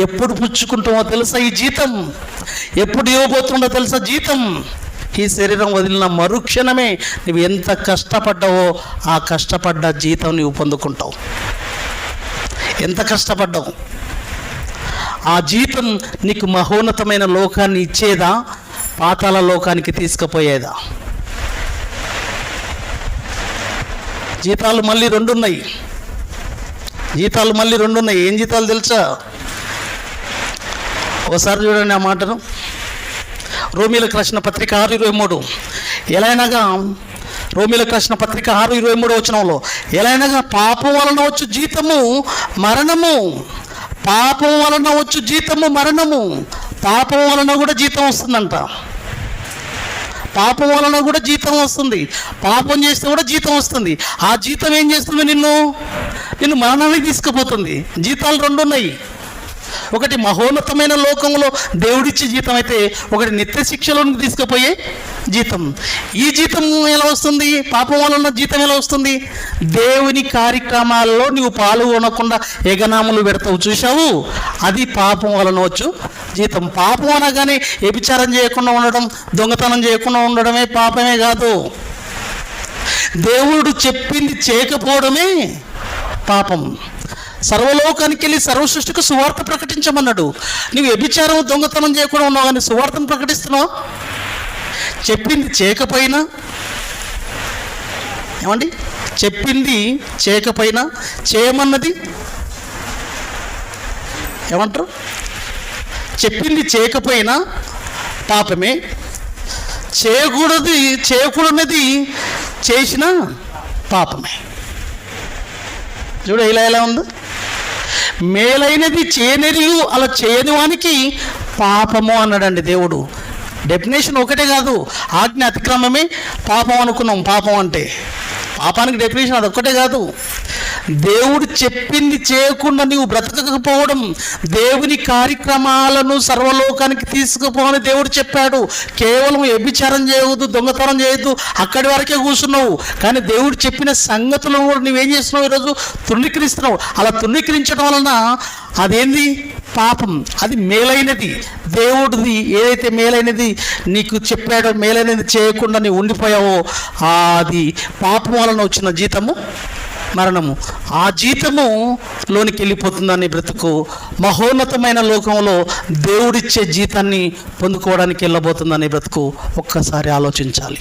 ఎప్పుడు పుచ్చుకుంటామో తెలుసా? ఈ జీతం ఎప్పుడు ఇవ్వబోతుందో తెలుసా? జీతం ఈ శరీరం వదిలిన మరుక్షణమే నువ్వు ఎంత కష్టపడ్డావో ఆ కష్టపడ్డ జీతం నువ్వు పొందుకుంటావు. ఎంత కష్టపడ్డావు, ఆ జీతం నీకు మహోన్నతమైన లోకాన్ని ఇచ్చేదా, పాతాళ లోకానికి తీసుకుపోయేదా? జీతాలు మళ్ళీ రెండు ఉన్నాయి. ఏం జీతాలు తెలుసా? ఒకసారి చూడండి ఆ మాటను. రోమీలకు రాసిన పత్రిక 6:23. ఎలాగనగా రోమీలకు రాసిన పత్రిక 6:23 వచనంలో, ఎలాగనగా పాపం వలన వచ్చు జీతము మరణము, పాపం వలన వచ్చు జీతము మరణము. పాపం వలన కూడా జీతం వస్తుందంట. పాపం వలన కూడా జీతం వస్తుంది. పాపం చేస్తే కూడా జీతం వస్తుంది. ఆ జీతం ఏం చేస్తుంది? నిన్ను మరణానికి తీసుకుపోతుంది. జీతాలు రెండు ఉన్నాయి. ఒకటి మహోన్నతమైన లోకంలో దేవుడిచ్చే జీతం అయితే, ఒకటి నిత్య శిక్షలోనికి తీసుకుపోయే జీతం. ఈ జీతం ఎలా వస్తుంది? పాపం వలన జీతం ఎలా వస్తుంది? దేవుని కార్యక్రమాల్లో నువ్వు పాల్గొనకుండా ఎగనాములు పెడతావు, చూసావు? అది పాపం వలన వచ్చు జీతం. పాపం అనగానే వ్యభిచారం చేయకుండా ఉండడం, దొంగతనం చేయకుండా ఉండడమే పాపమే కాదు. దేవుడు చెప్పింది చేయకపోవడమే పాపం. సర్వలోకానికి వెళ్ళి సర్వసృష్టికి సువార్త ప్రకటించమన్నాడు. నువ్వు వ్యభిచారం దొంగతనం చేయకుండా ఉన్నావు, కానీ సువార్తను ప్రకటిస్తున్నావు. చెప్పింది చేయకపోయినా, ఏమండి, చెప్పింది చేయకపోయినా చేయమన్నది ఏమంటారు? చెప్పింది చేయకపోయినా పాపమే, చేయకూడనిది చేసిన పాపమే. చూడ ఇలా ఉంది. మేలైనది చేయనెరియు అలా చేయని వానికి పాపము అన్నాడండి దేవుడు. డెఫినేషన్ ఒకటే కాదు, ఆజ్ఞ అతిక్రమమే పాపం అనుకున్నాం. పాపం అంటే పాపానికి డెఫినేషన్ అదొక్కటే కాదు. దేవుడు చెప్పింది చేయకుండా నీవు బ్రతకకపోవడం, దేవుని కార్యక్రమాలను సర్వలోకానికి తీసుకుపోవని దేవుడు చెప్పాడు. కేవలం వ్యభిచారం చేయవద్దు, దొంగతనం చేయొద్దు, అక్కడి వరకే కూర్చున్నావు. కానీ దేవుడు చెప్పిన సంగతులను కూడా నువ్వేం చేస్తున్నావు? ఈరోజు తృణీకరిస్తున్నావు. అలా తృణీకరించడం వలన అదేంది? పాపం. అది మేలైనది, దేవుడిది ఏదైతే మేలైనది నీకు చెప్పాడో, మేలైనది చేయకుండా నీవు ఉండిపోయావో, అది పాపం వలన వచ్చిన జీతము మరణము. ఆ జీతము లోనికి వెళ్ళిపోతుందని బ్రతుకు మహోన్నతమైన లోకంలో దేవుడిచ్చే జీతాన్ని పొందుకోవడానికి వెళ్ళబోతుందని బ్రతుకు ఒక్కసారి ఆలోచించాలి.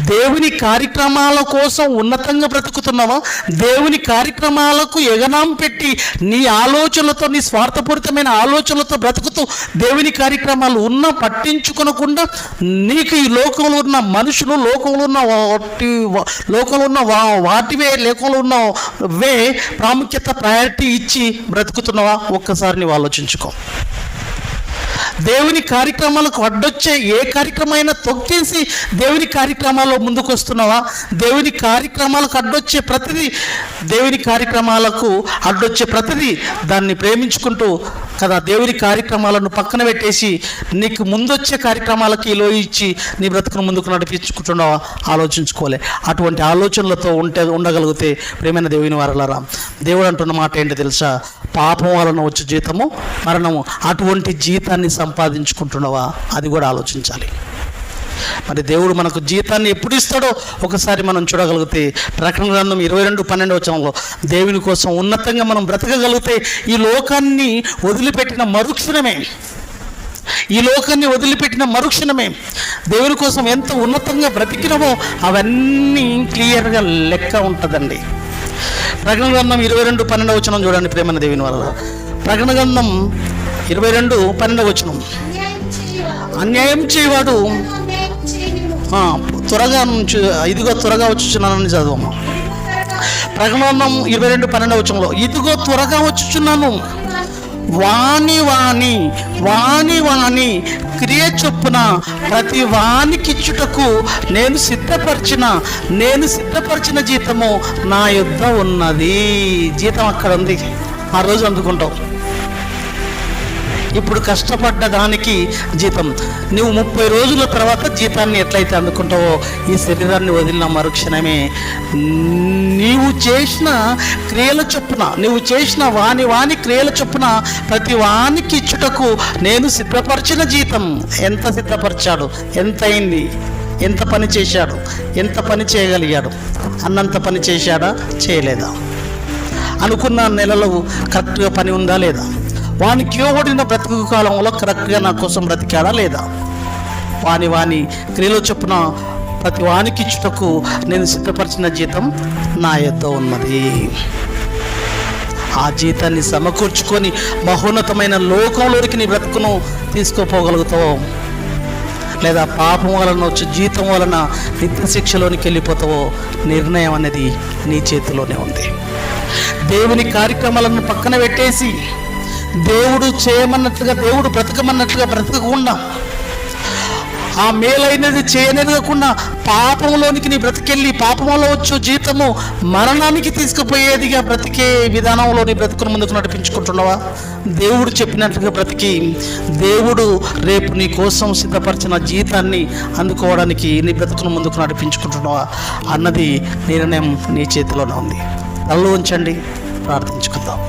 దేవుని కార్యక్రమాల కోసం ఉన్నతంగా బ్రతుకుతున్నావా? దేవుని కార్యక్రమాలకు ఎగనాం పెట్టి నీ ఆలోచనలతో, నీ స్వార్థపూరితమైన ఆలోచనలతో బ్రతుకుతూ దేవుని కార్యక్రమాలు పట్టించుకోకుండా నీకు ఈ లోకంలో ఉన్న మనుషులు, లోకంలో ఉన్న వాటివే ప్రాముఖ్యత, ప్రయారిటీ ఇచ్చి బ్రతుకుతున్నావా? ఒక్కసారి నీవు ఆలోచించుకో. దేవుని కార్యక్రమాలకు అడ్డొచ్చే ఏ కార్యక్రమైనా తొక్కేసి దేవుని కార్యక్రమాల్లో ముందుకు వస్తున్నావా? దేవుని కార్యక్రమాలకు అడ్డొచ్చే ప్రతిదీ, దేవుని కార్యక్రమాలకు అడ్డొచ్చే ప్రతిదీ దాన్ని ప్రేమించుకుంటూ కదా దేవుని కార్యక్రమాలను పక్కన పెట్టేసి నీకు ముందొచ్చే కార్యక్రమాలకి ఇచ్చి నీ బ్రతుకును ముందుకు నడిపించుకుంటున్నావా? ఆలోచించుకోలే. అటువంటి ఆలోచనలతో ఉండగలిగితే ప్రేమైన దేవుని వారలారా, దేవుడు అంటున్న మాట ఏంటో తెలుసా? పాపం వలన వచ్చే జీతము మరణము. అటువంటి జీతాన్ని సంపాదించుకుంటున్నావా? అది కూడా ఆలోచించాలి. మరి దేవుడు మనకు జీతాన్ని ఎప్పుడు ఇస్తాడో ఒకసారి మనం చూడగలిగితే ప్రకటన గ్రంథం 22:12 దేవుని కోసం ఉన్నతంగా మనం బ్రతకగలిగితే ఈ లోకాన్ని వదిలిపెట్టిన మరుక్షణమే దేవుని కోసం ఎంత ఉన్నతంగా బ్రతికినమో అవన్నీ క్లియర్గా లెక్క ఉంటుందండి. ప్రకటన గ్రంథం 22:12 చూడండి ప్రేమైన దేవుని వల్ల. ప్రకటన గ్రంథం 22:12 అన్యాయం చేయవాడు ఇదిగో త్వరగా వచ్చుచున్నానని చదవమ్మా. ప్రకటన గ్రంథం 22:12 ఇదిగో త్వరగా వచ్చుచున్నాను, వాని క్రియ చొప్పున ప్రతి వానికిచ్చుటకు నేను సిద్ధపరిచిన జీతము నా యొద్ద ఉన్నది. జీతం అక్కడ ఉంది, ఆ రోజు అందుకుంటావు. ఇప్పుడు కష్టపడ్డ దానికి జీతం నువ్వు 30 రోజుల తర్వాత జీతాన్ని ఎట్లయితే అందుకుంటావో ఈ శరీరాన్ని వదిలిన మరుక్షణమే నీవు చేసిన క్రియల చొప్పున వాని క్రియల చొప్పున ప్రతి వానికి ఇచ్చుటకు నేను సిద్ధపరిచిన జీతం. ఎంత సిద్ధపరిచాడు, ఎంత అయింది, ఎంత పని చేశాడు, ఎంత పని చేయగలిగాడు, అన్నంత పని చేశాడా చేయలేదా, అనుకున్న నెలలో కరెక్ట్గా పని ఉందా లేదా, వానికి ఇవ్వబడిన బ్రతుకు కాలంలో కరెక్ట్గా నా కోసం బ్రతికాడా లేదా, వాని క్రియలో చొప్పున ప్రతి వానికి ఇచ్చుటకు నేను సిద్ధపరిచిన జీతం నా యొద్ద ఉన్నది. ఆ జీతాన్ని సమకూర్చుకొని మహోన్నతమైన లోకంలోకి నీ బ్రతుకును తీసుకుపోగలుగుతావు, లేదా పాపం వలన వచ్చే జీతం వలన నిత్య శిక్షలోనికి వెళ్ళిపోతావో నిర్ణయం అనేది నీ చేతిలోనే ఉంది. దేవుని కార్యక్రమాలను పక్కన పెట్టేసి దేవుడు చేయమన్నట్లుగా, దేవుడు బ్రతకమన్నట్లుగా బ్రతకకుండా, ఆ మేలైనది చేయనివ్వకుండా పాపంలోనికి నీ బ్రతికెళ్ళి పాపంలో వచ్చు జీతము మరణానికి తీసుకుపోయేదిగా బ్రతికే విధానంలో నీ బ్రతుకును ముందుకు నడిపించుకుంటున్నావా? దేవుడు చెప్పినట్లుగా బ్రతికి దేవుడు రేపు నీ కోసం సిద్ధపరిచిన జీతాన్ని అందుకోవడానికి నీ బ్రతుకును ముందుకు నడిపించుకుంటున్నావా అన్నది నిర్ణయం నీ చేతిలోనే ఉంది. తలలో ఉంచండి, ప్రార్థించుకుందాం.